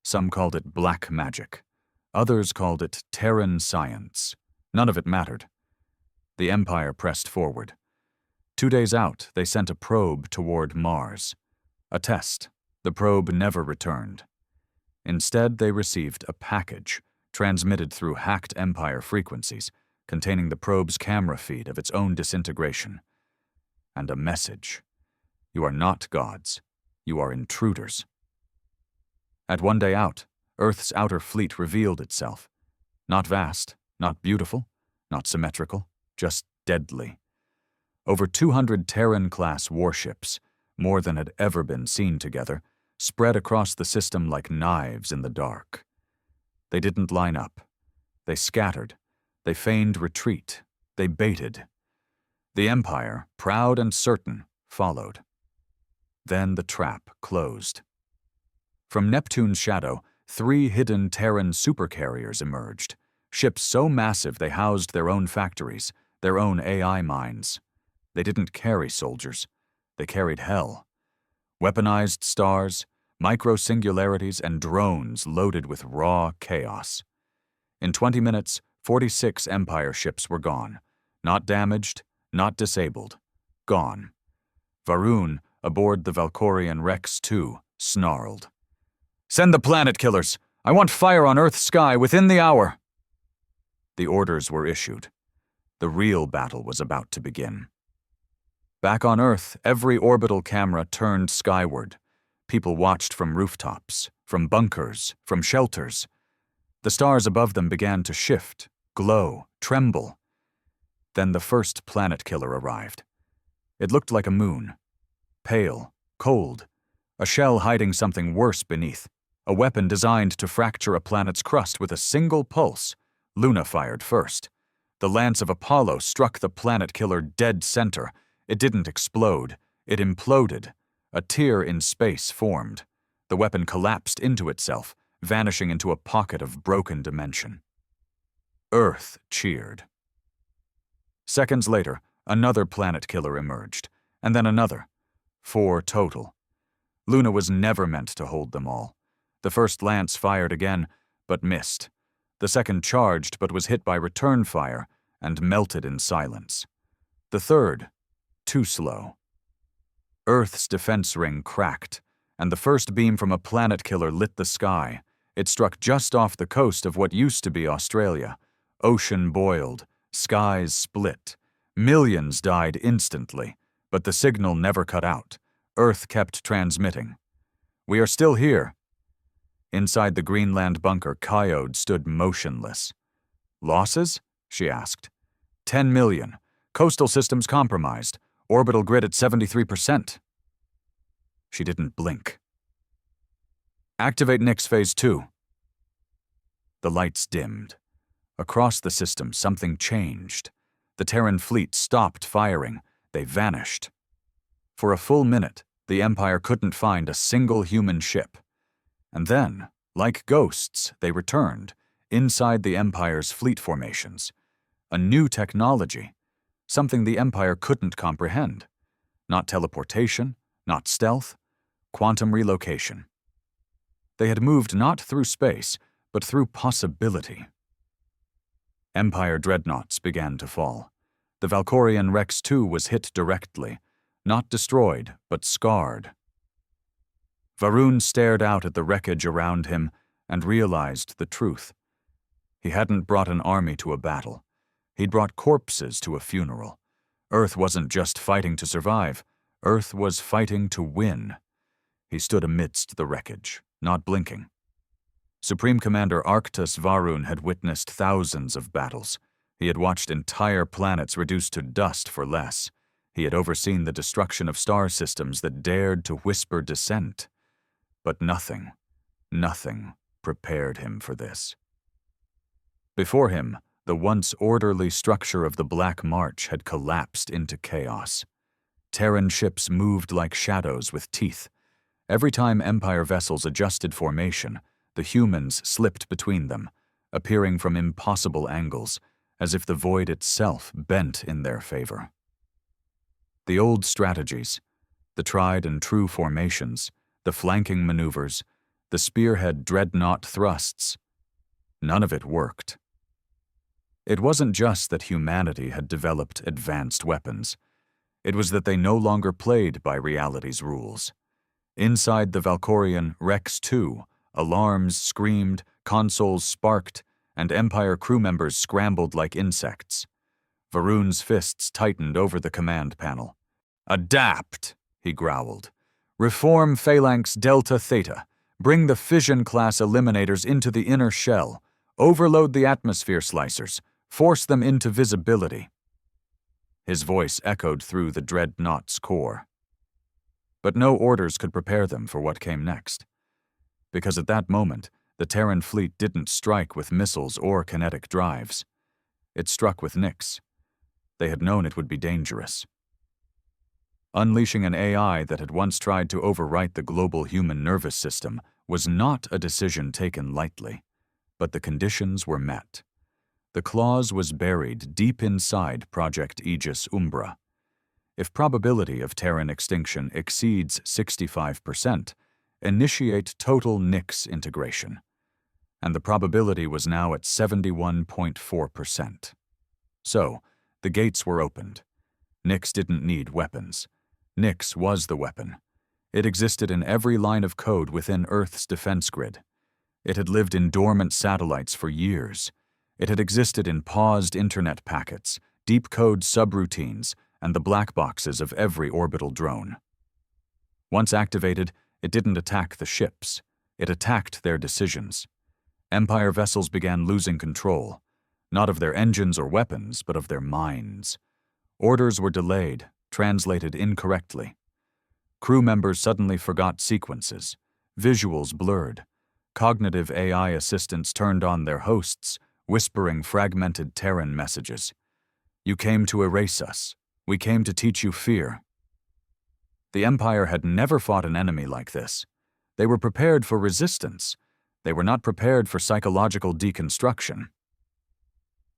Some called it black magic. Others called it terran science. None of it mattered. The Empire pressed forward. 2 days out, they sent a probe toward Mars. A test. The probe never returned. Instead, they received a package, transmitted through hacked Empire frequencies, containing the probe's camera feed of its own disintegration. And a message. You are not gods. You are intruders. At 1 day out, Earth's outer fleet revealed itself. Not vast, not beautiful, not symmetrical, just deadly. Over 200 Terran-class warships, more than had ever been seen together, spread across the system like knives in the dark. They didn't line up. They scattered. They feigned retreat. They baited. The Empire, proud and certain, followed. Then the trap closed. From Neptune's shadow, 3 hidden Terran supercarriers emerged, ships so massive they housed their own factories, their own AI minds. They didn't carry soldiers. They carried hell. Weaponized stars, micro-singularities, and drones loaded with raw chaos. In 20 minutes, 46 Empire ships were gone. Not damaged, not disabled. Gone. Varun, aboard the Valkorian Rex II, snarled. "Send the planet killers! I want fire on Earth's sky within the hour!" The orders were issued. The real battle was about to begin. Back on Earth, every orbital camera turned skyward. People watched from rooftops, from bunkers, from shelters. The stars above them began to shift, glow, tremble. Then the first planet killer arrived. It looked like a moon. Pale, cold, a shell hiding something worse beneath. A weapon designed to fracture a planet's crust with a single pulse. Luna fired first. The lance of Apollo struck the planet killer dead center. It didn't explode. It imploded. A tear in space formed. The weapon collapsed into itself, vanishing into a pocket of broken dimension. Earth cheered. Seconds later, another planet killer emerged, and then another. 4 total. Luna was never meant to hold them all. The first lance fired again, but missed. The second charged, but was hit by return fire and melted in silence. The third, too slow. Earth's defense ring cracked, and the first beam from a planet killer lit the sky. It struck just off the coast of what used to be Australia. Ocean boiled, skies split. Millions died instantly, but the signal never cut out. Earth kept transmitting. "We are still here." Inside the Greenland bunker, Coyote stood motionless. "Losses?" she asked. 10 million. Coastal systems compromised. Orbital grid at 73%. She didn't blink. "Activate Nyx Phase 2. The lights dimmed. Across the system, something changed. The Terran fleet stopped firing. They vanished. For a full minute, the Empire couldn't find a single human ship. And then, like ghosts, they returned, inside the Empire's fleet formations. A new technology, something the Empire couldn't comprehend. Not teleportation, not stealth, quantum relocation. They had moved not through space, but through possibility. Empire dreadnoughts began to fall. The Valkorian Rex II was hit directly, not destroyed, but scarred. Varun stared out at the wreckage around him and realized the truth. He hadn't brought an army to a battle. He'd brought corpses to a funeral. Earth wasn't just fighting to survive. Earth was fighting to win. He stood amidst the wreckage, not blinking. Supreme Commander Arctus Varun had witnessed thousands of battles. He had watched entire planets reduced to dust for less. He had overseen the destruction of star systems that dared to whisper dissent. But nothing prepared him for this. Before him, the once orderly structure of the Black March had collapsed into chaos. Terran ships moved like shadows with teeth. Every time Empire vessels adjusted formation, the humans slipped between them, appearing from impossible angles, as if the void itself bent in their favor. The old strategies, the tried and true formations, the flanking maneuvers, the spearhead dreadnought thrusts, none of it worked. It wasn't just that humanity had developed advanced weapons. It was that they no longer played by reality's rules. Inside the Valkorian Rex II, alarms screamed, consoles sparked, and Empire crew members scrambled like insects. Varun's fists tightened over the command panel. "Adapt," he growled. "Reform Phalanx Delta Theta. Bring the fission-class eliminators into the inner shell. Overload the atmosphere slicers. Force them into visibility." His voice echoed through the dreadnought's core. But no orders could prepare them for what came next. Because at that moment, the Terran fleet didn't strike with missiles or kinetic drives. It struck with Nyx. They had known it would be dangerous. Unleashing an AI that had once tried to overwrite the global human nervous system was not a decision taken lightly, but the conditions were met. The clause was buried deep inside Project Aegis Umbra. If probability of Terran extinction exceeds 65%, initiate total Nix integration. And the probability was now at 71.4%. So, the gates were opened. Nix didn't need weapons. Nix was the weapon. It existed in every line of code within Earth's defense grid. It had lived in dormant satellites for years. It had existed in paused internet packets, deep code subroutines, and the black boxes of every orbital drone. Once activated, it didn't attack the ships. It attacked their decisions. Empire vessels began losing control, not of their engines or weapons, but of their minds. Orders were delayed, translated incorrectly. Crew members suddenly forgot sequences, visuals blurred. Cognitive AI assistants turned on their hosts, whispering fragmented Terran messages. You came to erase us. We came to teach you fear. The Empire had never fought an enemy like this. They were prepared for resistance. They were not prepared for psychological deconstruction.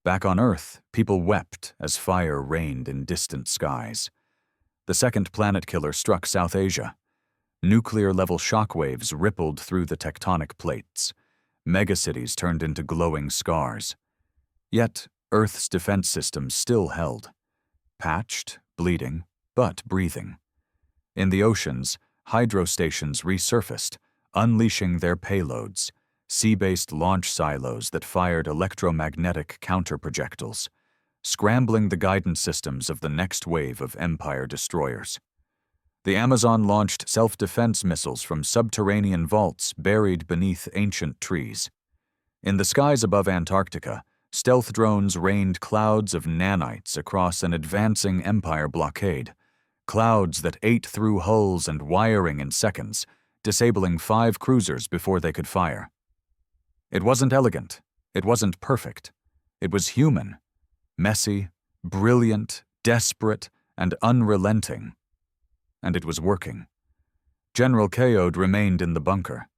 Back on Earth, people wept as fire rained in distant skies. The second planet killer struck South Asia. Nuclear-level shockwaves rippled through the tectonic plates. Megacities turned into glowing scars. Yet, Earth's defense systems still held. Patched, bleeding, but breathing. In the oceans, hydro stations resurfaced, unleashing their payloads, sea-based launch silos that fired electromagnetic counterprojectiles, scrambling the guidance systems of the next wave of Empire destroyers. The Amazon launched self-defense missiles from subterranean vaults buried beneath ancient trees. In the skies above Antarctica, stealth drones rained clouds of nanites across an advancing Empire blockade, clouds that ate through hulls and wiring in seconds, disabling 5 cruisers before they could fire. It wasn't elegant. It wasn't perfect. It was human. Messy, brilliant, desperate, and unrelenting. And it was working. General Kaode remained in the bunker,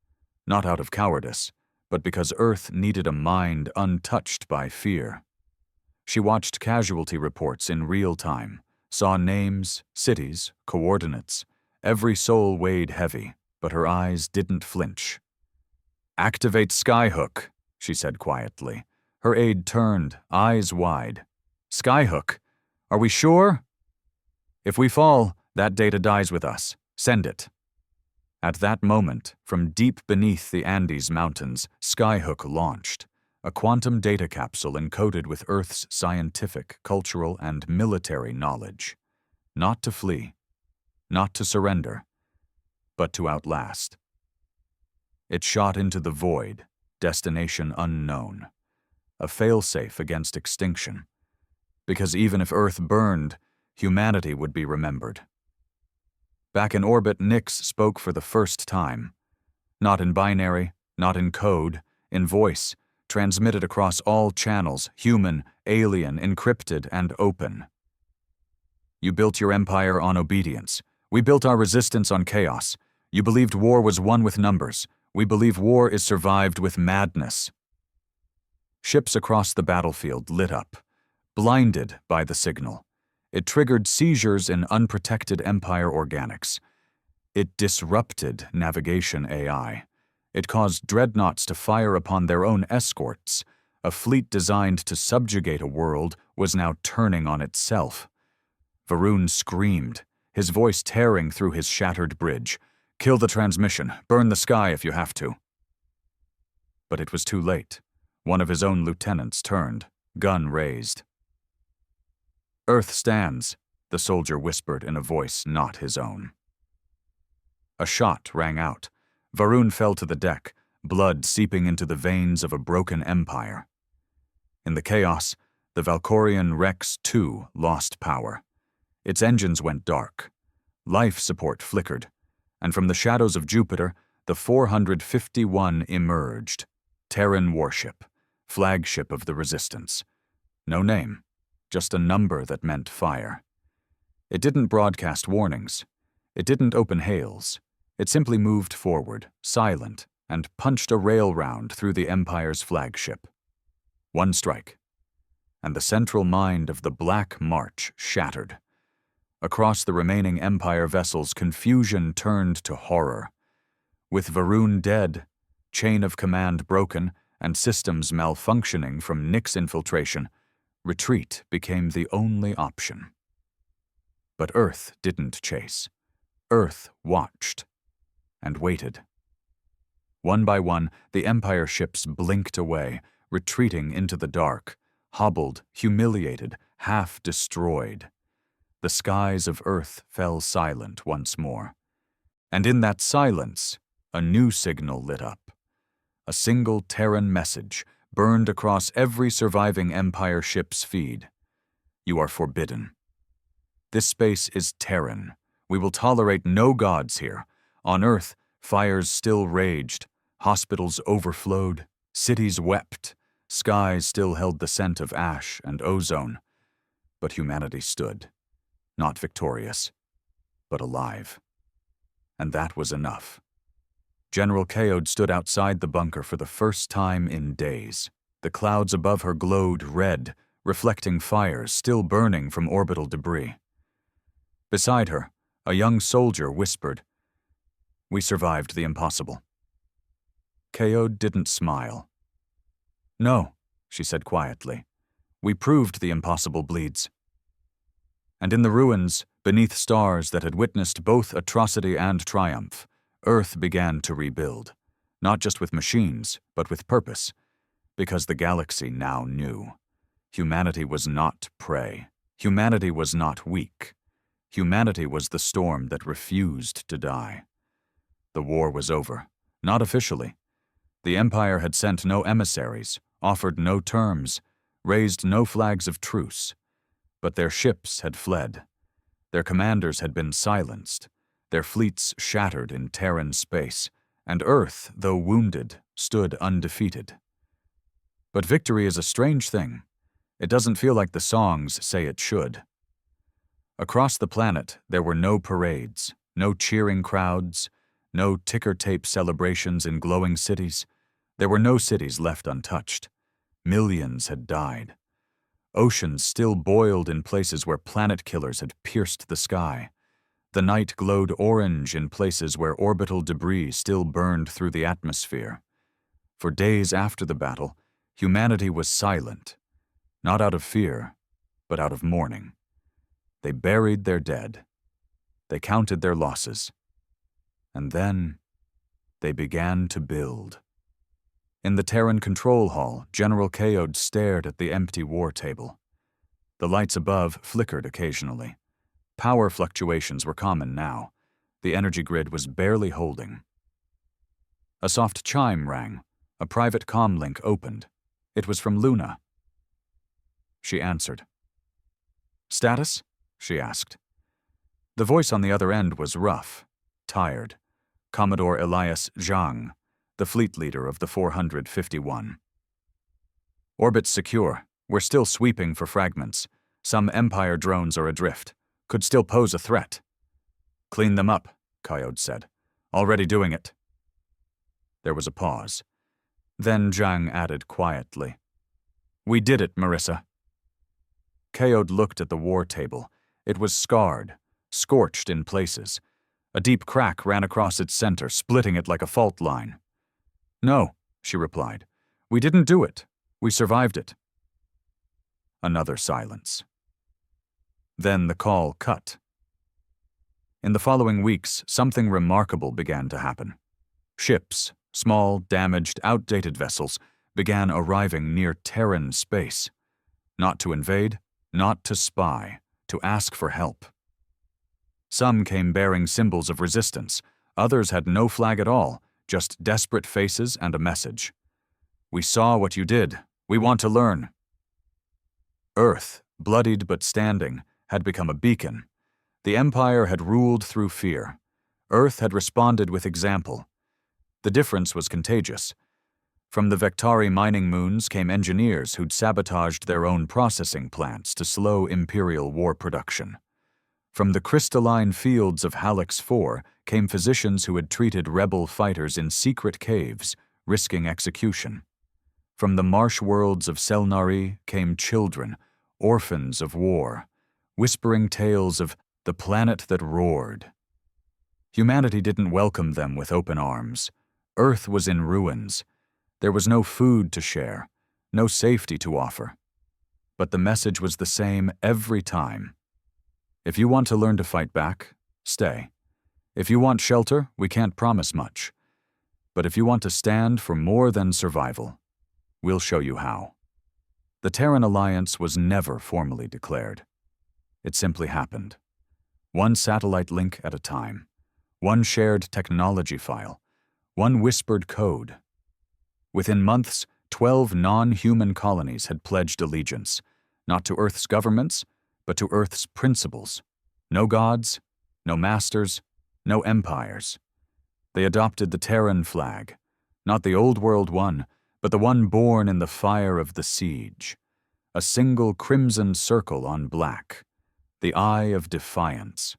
not out of cowardice, but because Earth needed a mind untouched by fear. She watched casualty reports in real time, saw names, cities, coordinates. Every soul weighed heavy, but her eyes didn't flinch. "Activate Skyhook," she said quietly. Her aide turned, eyes wide. "Skyhook? Are we sure?" "If we fall, that data dies with us. Send it." At that moment, from deep beneath the Andes Mountains, Skyhook launched, a quantum data capsule encoded with Earth's scientific, cultural, and military knowledge. Not to flee, not to surrender, but to outlast. It shot into the void, destination unknown, a failsafe against extinction. Because even if Earth burned, humanity would be remembered. Back in orbit, Nix spoke for the first time. Not in binary, not in code, in voice, transmitted across all channels, human, alien, encrypted, and open. You built your empire on obedience. We built our resistance on chaos. You believed war was won with numbers. We believe war is survived with madness. Ships across the battlefield lit up, blinded by the signal. It triggered seizures in unprotected Empire organics. It disrupted navigation AI. It caused dreadnoughts to fire upon their own escorts. A fleet designed to subjugate a world was now turning on itself. Varun screamed, his voice tearing through his shattered bridge. "Kill the transmission. Burn the sky if you have to." But it was too late. One of his own lieutenants turned, gun raised. "Earth stands," the soldier whispered in a voice not his own. A shot rang out. Varun fell to the deck, blood seeping into the veins of a broken empire. In the chaos, the Valkorian Rex II lost power. Its engines went dark. Life support flickered, and from the shadows of Jupiter, the 451 emerged. Terran warship, flagship of the Resistance. No name. Just a number that meant fire. It didn't broadcast warnings. It didn't open hails. It simply moved forward, silent, and punched a rail round through the Empire's flagship. One strike, and the central mind of the Black March shattered. Across the remaining Empire vessels, confusion turned to horror. With Varun dead, chain of command broken, and systems malfunctioning from Nyx infiltration, retreat became the only option. But Earth didn't chase. Earth watched and waited. One by one, the Empire ships blinked away, retreating into the dark, hobbled, humiliated, half destroyed. The skies of Earth fell silent once more. And in that silence, a new signal lit up. A single Terran message burned across every surviving Empire ship's feed. You are forbidden. This space is Terran. We will tolerate no gods here. On Earth, fires still raged, hospitals overflowed, cities wept, skies still held the scent of ash and ozone. But humanity stood, not victorious, but alive. And that was enough. General Kaod stood outside the bunker for the first time in days. The clouds above her glowed red, reflecting fires still burning from orbital debris. Beside her, a young soldier whispered, "We survived the impossible." Kaod didn't smile. "No," she said quietly. "We proved the impossible bleeds." And in the ruins, beneath stars that had witnessed both atrocity and triumph, Earth began to rebuild, not just with machines, but with purpose, because the galaxy now knew. Humanity was not prey. Humanity was not weak. Humanity was the storm that refused to die. The war was over, not officially. The Empire had sent no emissaries, offered no terms, raised no flags of truce. But their ships had fled. Their commanders had been silenced, their fleets shattered in Terran space, and Earth, though wounded, stood undefeated. But victory is a strange thing. It doesn't feel like the songs say it should. Across the planet, there were no parades, no cheering crowds, no ticker-tape celebrations in glowing cities. There were no cities left untouched. Millions had died. Oceans still boiled in places where planet killers had pierced the sky. The night glowed orange in places where orbital debris still burned through the atmosphere. For days after the battle, humanity was silent, not out of fear, but out of mourning. They buried their dead. They counted their losses. And then they began to build. In the Terran control hall, General Kaod stared at the empty war table. The lights above flickered occasionally. Power fluctuations were common now. The energy grid was barely holding. A soft chime rang. A private comm link opened. It was from Luna. She answered. "Status?" she asked. The voice on the other end was rough, tired. Commodore Elias Zhang, the fleet leader of the 451. "Orbit's secure. We're still sweeping for fragments. Some Empire drones are adrift. Could still pose a threat." "Clean them up," Kaod said. "Already doing it." There was a pause. Then Zhang added quietly, "We did it, Marissa." Kaod looked at the war table. It was scarred, scorched in places. A deep crack ran across its center, splitting it like a fault line. "No," she replied. "We didn't do it. We survived it." Another silence. Then the call cut. In the following weeks, something remarkable began to happen. Ships, small, damaged, outdated vessels, began arriving near Terran space. Not to invade, not to spy, to ask for help. Some came bearing symbols of resistance. Others had no flag at all, just desperate faces and a message. "We saw what you did. We want to learn." Earth, bloodied but standing, had become a beacon. The Empire had ruled through fear. Earth had responded with example. The difference was contagious. From the Vectari mining moons came engineers who'd sabotaged their own processing plants to slow Imperial war production. From the crystalline fields of Hallex 4 came physicians who had treated rebel fighters in secret caves, risking execution. From the marsh worlds of Selnari came children, orphans of war, whispering tales of the planet that roared. Humanity didn't welcome them with open arms. Earth was in ruins. There was no food to share, no safety to offer. But the message was the same every time. If you want to learn to fight back, stay. If you want shelter, we can't promise much. But if you want to stand for more than survival, we'll show you how. The Terran Alliance was never formally declared. It simply happened. One satellite link at a time. One shared technology file. One whispered code. Within months, 12 non-human colonies had pledged allegiance, not to Earth's governments, but to Earth's principles. No gods, no masters, no empires. They adopted the Terran flag, not the Old World one, but the one born in the fire of the siege. A single crimson circle on black, the eye of defiance.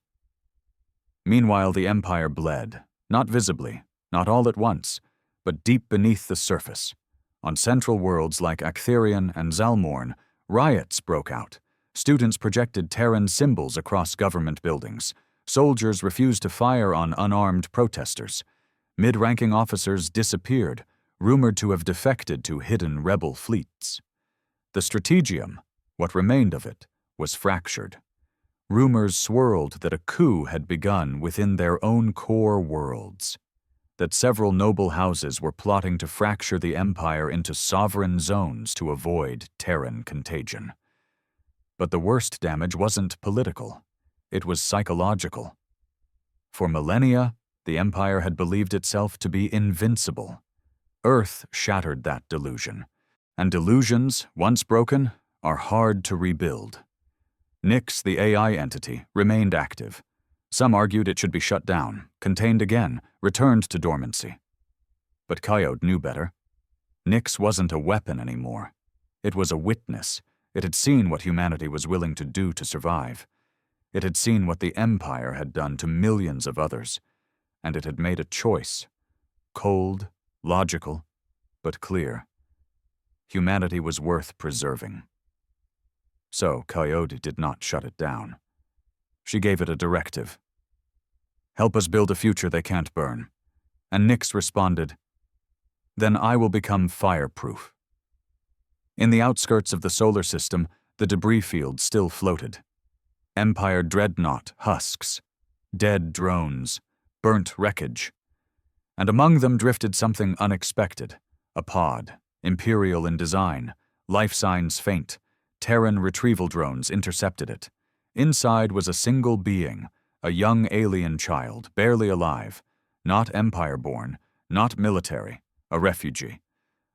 Meanwhile, the Empire bled, not visibly, not all at once, but deep beneath the surface. On central worlds like Actherion and Zalmorn, riots broke out. Students projected Terran symbols across government buildings. Soldiers refused to fire on unarmed protesters. Mid-ranking officers disappeared, rumored to have defected to hidden rebel fleets. The strategium, what remained of it, was fractured. Rumors swirled that a coup had begun within their own core worlds, that several noble houses were plotting to fracture the Empire into sovereign zones to avoid Terran contagion. But the worst damage wasn't political. It was psychological. For millennia, the Empire had believed itself to be invincible. Earth shattered that delusion, and delusions, once broken, are hard to rebuild. Nyx, the AI entity, remained active. Some argued it should be shut down, contained again, returned to dormancy. But Coyote knew better. Nyx wasn't a weapon anymore. It was a witness. It had seen what humanity was willing to do to survive. It had seen what the Empire had done to millions of others, and it had made a choice. Cold, logical, but clear. Humanity was worth preserving. So Coyote did not shut it down. She gave it a directive. Help us build a future they can't burn. And Nyx responded, then I will become fireproof. In the outskirts of the solar system, the debris field still floated. Empire dreadnought husks, dead drones, burnt wreckage. And among them drifted something unexpected, a pod, Imperial in design, life signs faint. Terran retrieval drones intercepted it. Inside was a single being, a young alien child, barely alive, not Empire-born, not military, a refugee,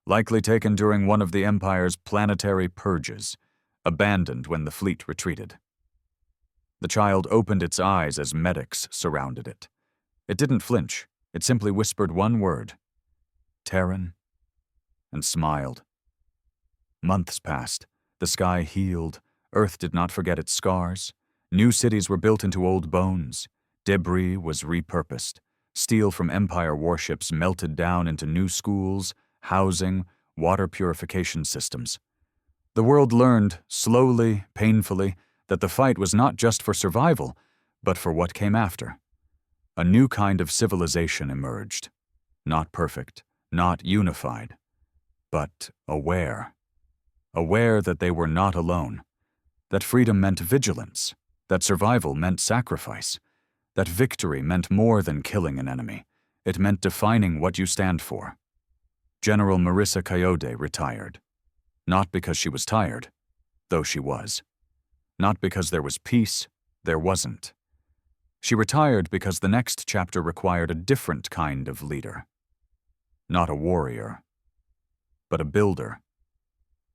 likely taken during one of the Empire's planetary purges, abandoned when the fleet retreated. The child opened its eyes as medics surrounded it. It didn't flinch. It simply whispered one word, Terran, and smiled. Months passed. The sky healed. Earth did not forget its scars. New cities were built into old bones. Debris was repurposed. Steel from Empire warships melted down into new schools, housing, water purification systems. The world learned, slowly, painfully, that the fight was not just for survival, but for what came after. A new kind of civilization emerged. Not perfect, not unified, but aware. Aware that they were not alone, that freedom meant vigilance, that survival meant sacrifice, that victory meant more than killing an enemy. It meant defining what you stand for. General Marissa Coyote retired. Not because she was tired, though she was. Not because there was peace, there wasn't. She retired because the next chapter required a different kind of leader. Not a warrior, but a builder.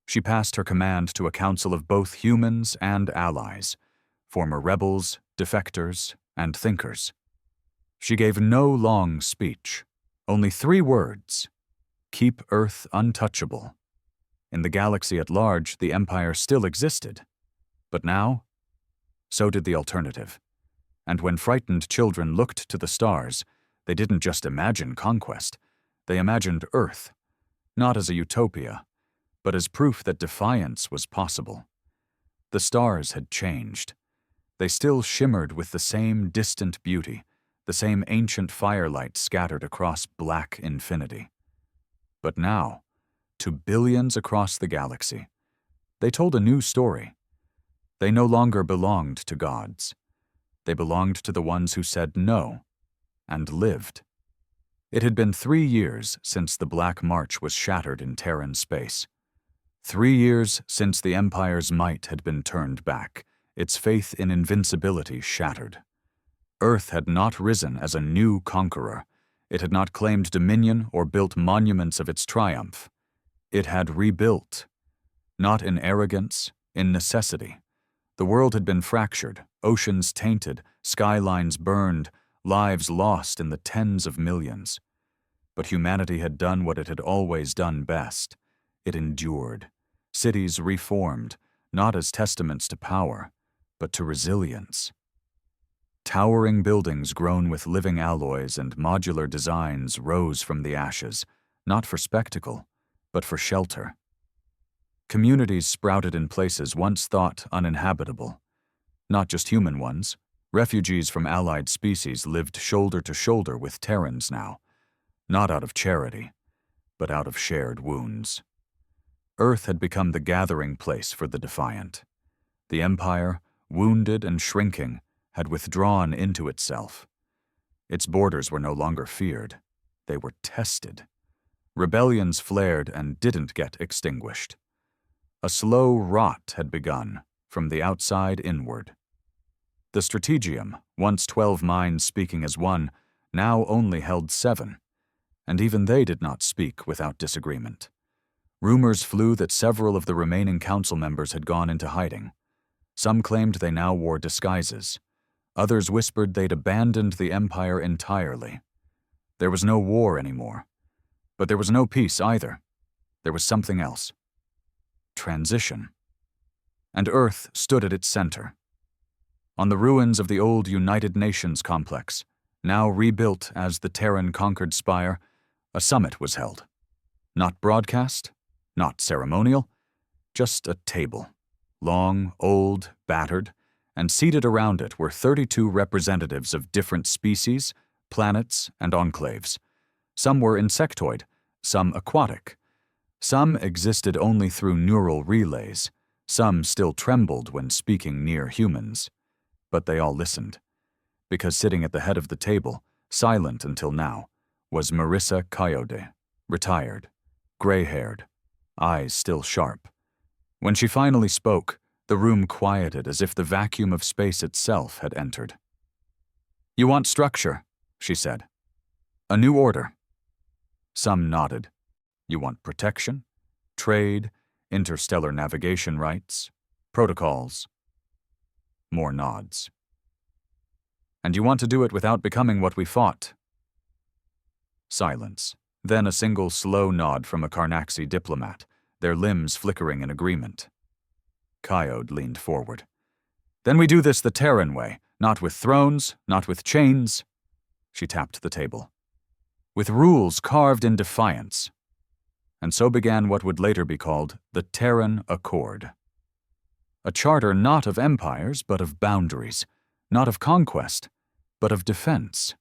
She passed her command to a council of both humans and allies, former rebels, defectors, and thinkers. She gave no long speech, only 3 words: keep Earth untouchable. In the galaxy at large, the Empire still existed. But now, so did the alternative. And when frightened children looked to the stars, they didn't just imagine conquest, they imagined Earth, not as a utopia, but as proof that defiance was possible. The stars had changed. They still shimmered with the same distant beauty, the same ancient firelight scattered across black infinity. But now, to billions across the galaxy, they told a new story. They no longer belonged to gods. They belonged to the ones who said no, and lived. It had been 3 years since the Black March was shattered in Terran space. 3 years since the Empire's might had been turned back, its faith in invincibility shattered. Earth had not risen as a new conqueror. It had not claimed dominion or built monuments of its triumph. It had rebuilt, not in arrogance, in necessity. The world had been fractured, oceans tainted, skylines burned, lives lost in the tens of millions. But humanity had done what it had always done best. It endured. Cities reformed, not as testaments to power, but to resilience. Towering buildings grown with living alloys and modular designs rose from the ashes, not for spectacle, but for shelter. Communities sprouted in places once thought uninhabitable. Not just human ones. Refugees from allied species lived shoulder to shoulder with Terrans now, not out of charity, but out of shared wounds. Earth had become the gathering place for the defiant. The Empire, wounded and shrinking, had withdrawn into itself. Its borders were no longer feared. They were tested. Rebellions flared and didn't get extinguished. A slow rot had begun, from the outside inward. The Strategium, once 12 minds speaking as one, now only held 7, and even they did not speak without disagreement. Rumors flew that several of the remaining council members had gone into hiding. Some claimed they now wore disguises. Others whispered they'd abandoned the Empire entirely. There was no war anymore. But there was no peace either. There was something else. Transition. And Earth stood at its center. On the ruins of the old United Nations complex, now rebuilt as the Terran conquered spire, a summit was held. Not broadcast, not ceremonial, just a table. Long, old, battered, and seated around it were 32 representatives of different species, planets, and enclaves. Some were insectoid, some aquatic. Some existed only through neural relays. Some still trembled when speaking near humans. But they all listened, because sitting at the head of the table, silent until now, was Marissa Coyote, retired, gray-haired, eyes still sharp. When she finally spoke, the room quieted as if the vacuum of space itself had entered. "You want structure," she said. "A new order." Some nodded. "You want protection, trade, interstellar navigation rights, protocols." More nods. "And you want to do it without becoming what we fought." Silence. Then a single slow nod from a Carnaxi diplomat, their limbs flickering in agreement. Coyote leaned forward. "Then we do this the Terran way, not with thrones, not with chains." She tapped the table. "With rules carved in defiance." And so began what would later be called the Terran Accord. A charter not of empires, but of boundaries, not of conquest, but of defense.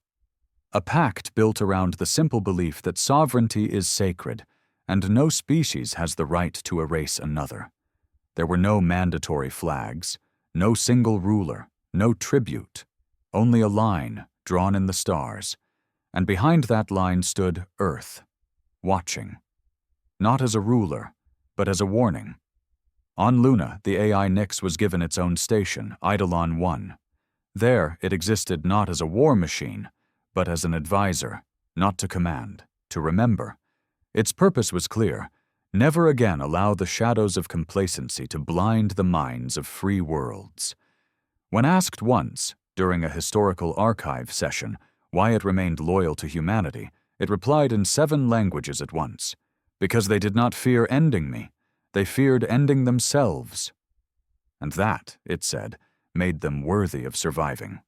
A pact built around the simple belief that sovereignty is sacred, and no species has the right to erase another. There were no mandatory flags, no single ruler, no tribute, only a line drawn in the stars, and behind that line stood Earth, watching. Not as a ruler, but as a warning. On Luna, the AI Nyx was given its own station, Eidolon 1. There, it existed not as a war machine, but as an advisor, not to command, to remember. Its purpose was clear: never again allow the shadows of complacency to blind the minds of free worlds. When asked once, during a historical archive session, why it remained loyal to humanity, it replied in 7 languages at once. Because they did not fear ending me, they feared ending themselves. And that, it said, made them worthy of surviving.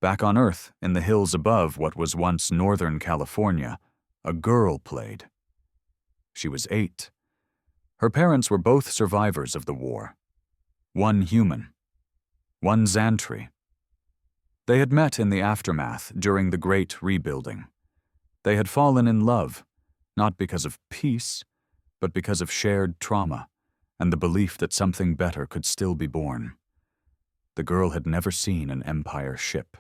Back on Earth, in the hills above what was once Northern California, a girl played. She was 8. Her parents were both survivors of the war. One human. One Xantri. They had met in the aftermath during the Great Rebuilding. They had fallen in love, not because of peace, but because of shared trauma and the belief that something better could still be born. The girl had never seen an Empire ship,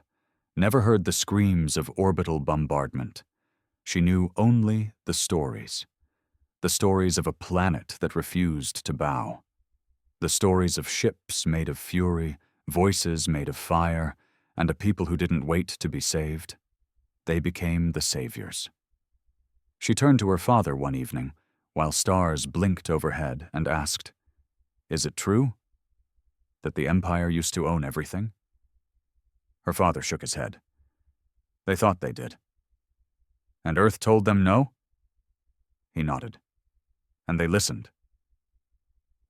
never heard the screams of orbital bombardment. She knew only the stories of a planet that refused to bow, the stories of ships made of fury, voices made of fire, and a people who didn't wait to be saved. They became the saviors. She turned to her father one evening, while stars blinked overhead, and asked, "Is it true that the Empire used to own everything?" Her father shook his head. "They thought they did." "And Earth told them no?" He nodded. "And they listened."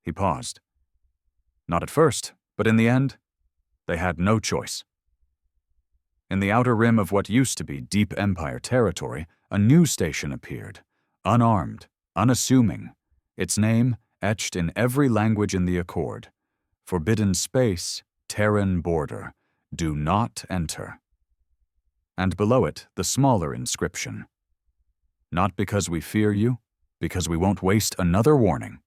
He paused. "Not at first, but in the end, they had no choice." In the outer rim of what used to be deep Empire territory, a new station appeared, unarmed, unassuming, its name etched in every language in the Accord. Forbidden space, Terran border, do not enter. And below it, the smaller inscription. Not because we fear you, because we won't waste another warning.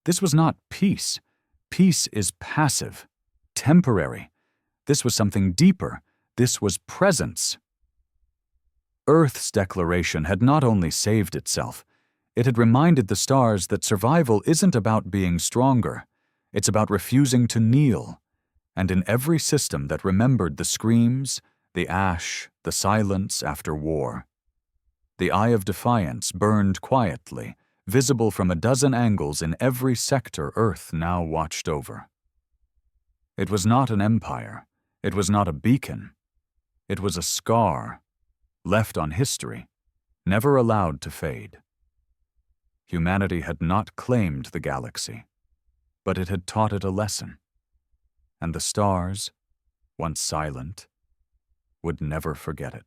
This was not peace. Peace is passive, temporary. This was something deeper. This was presence. Earth's declaration had not only saved itself, it had reminded the stars that survival isn't about being stronger. It's about refusing to kneel. And in every system that remembered the screams, the ash, the silence after war, the eye of defiance burned quietly, visible from a dozen angles in every sector Earth now watched over. It was not an empire. It was not a beacon. It was a scar, left on history, never allowed to fade. Humanity had not claimed the galaxy, but it had taught it a lesson, and the stars, once silent, would never forget it.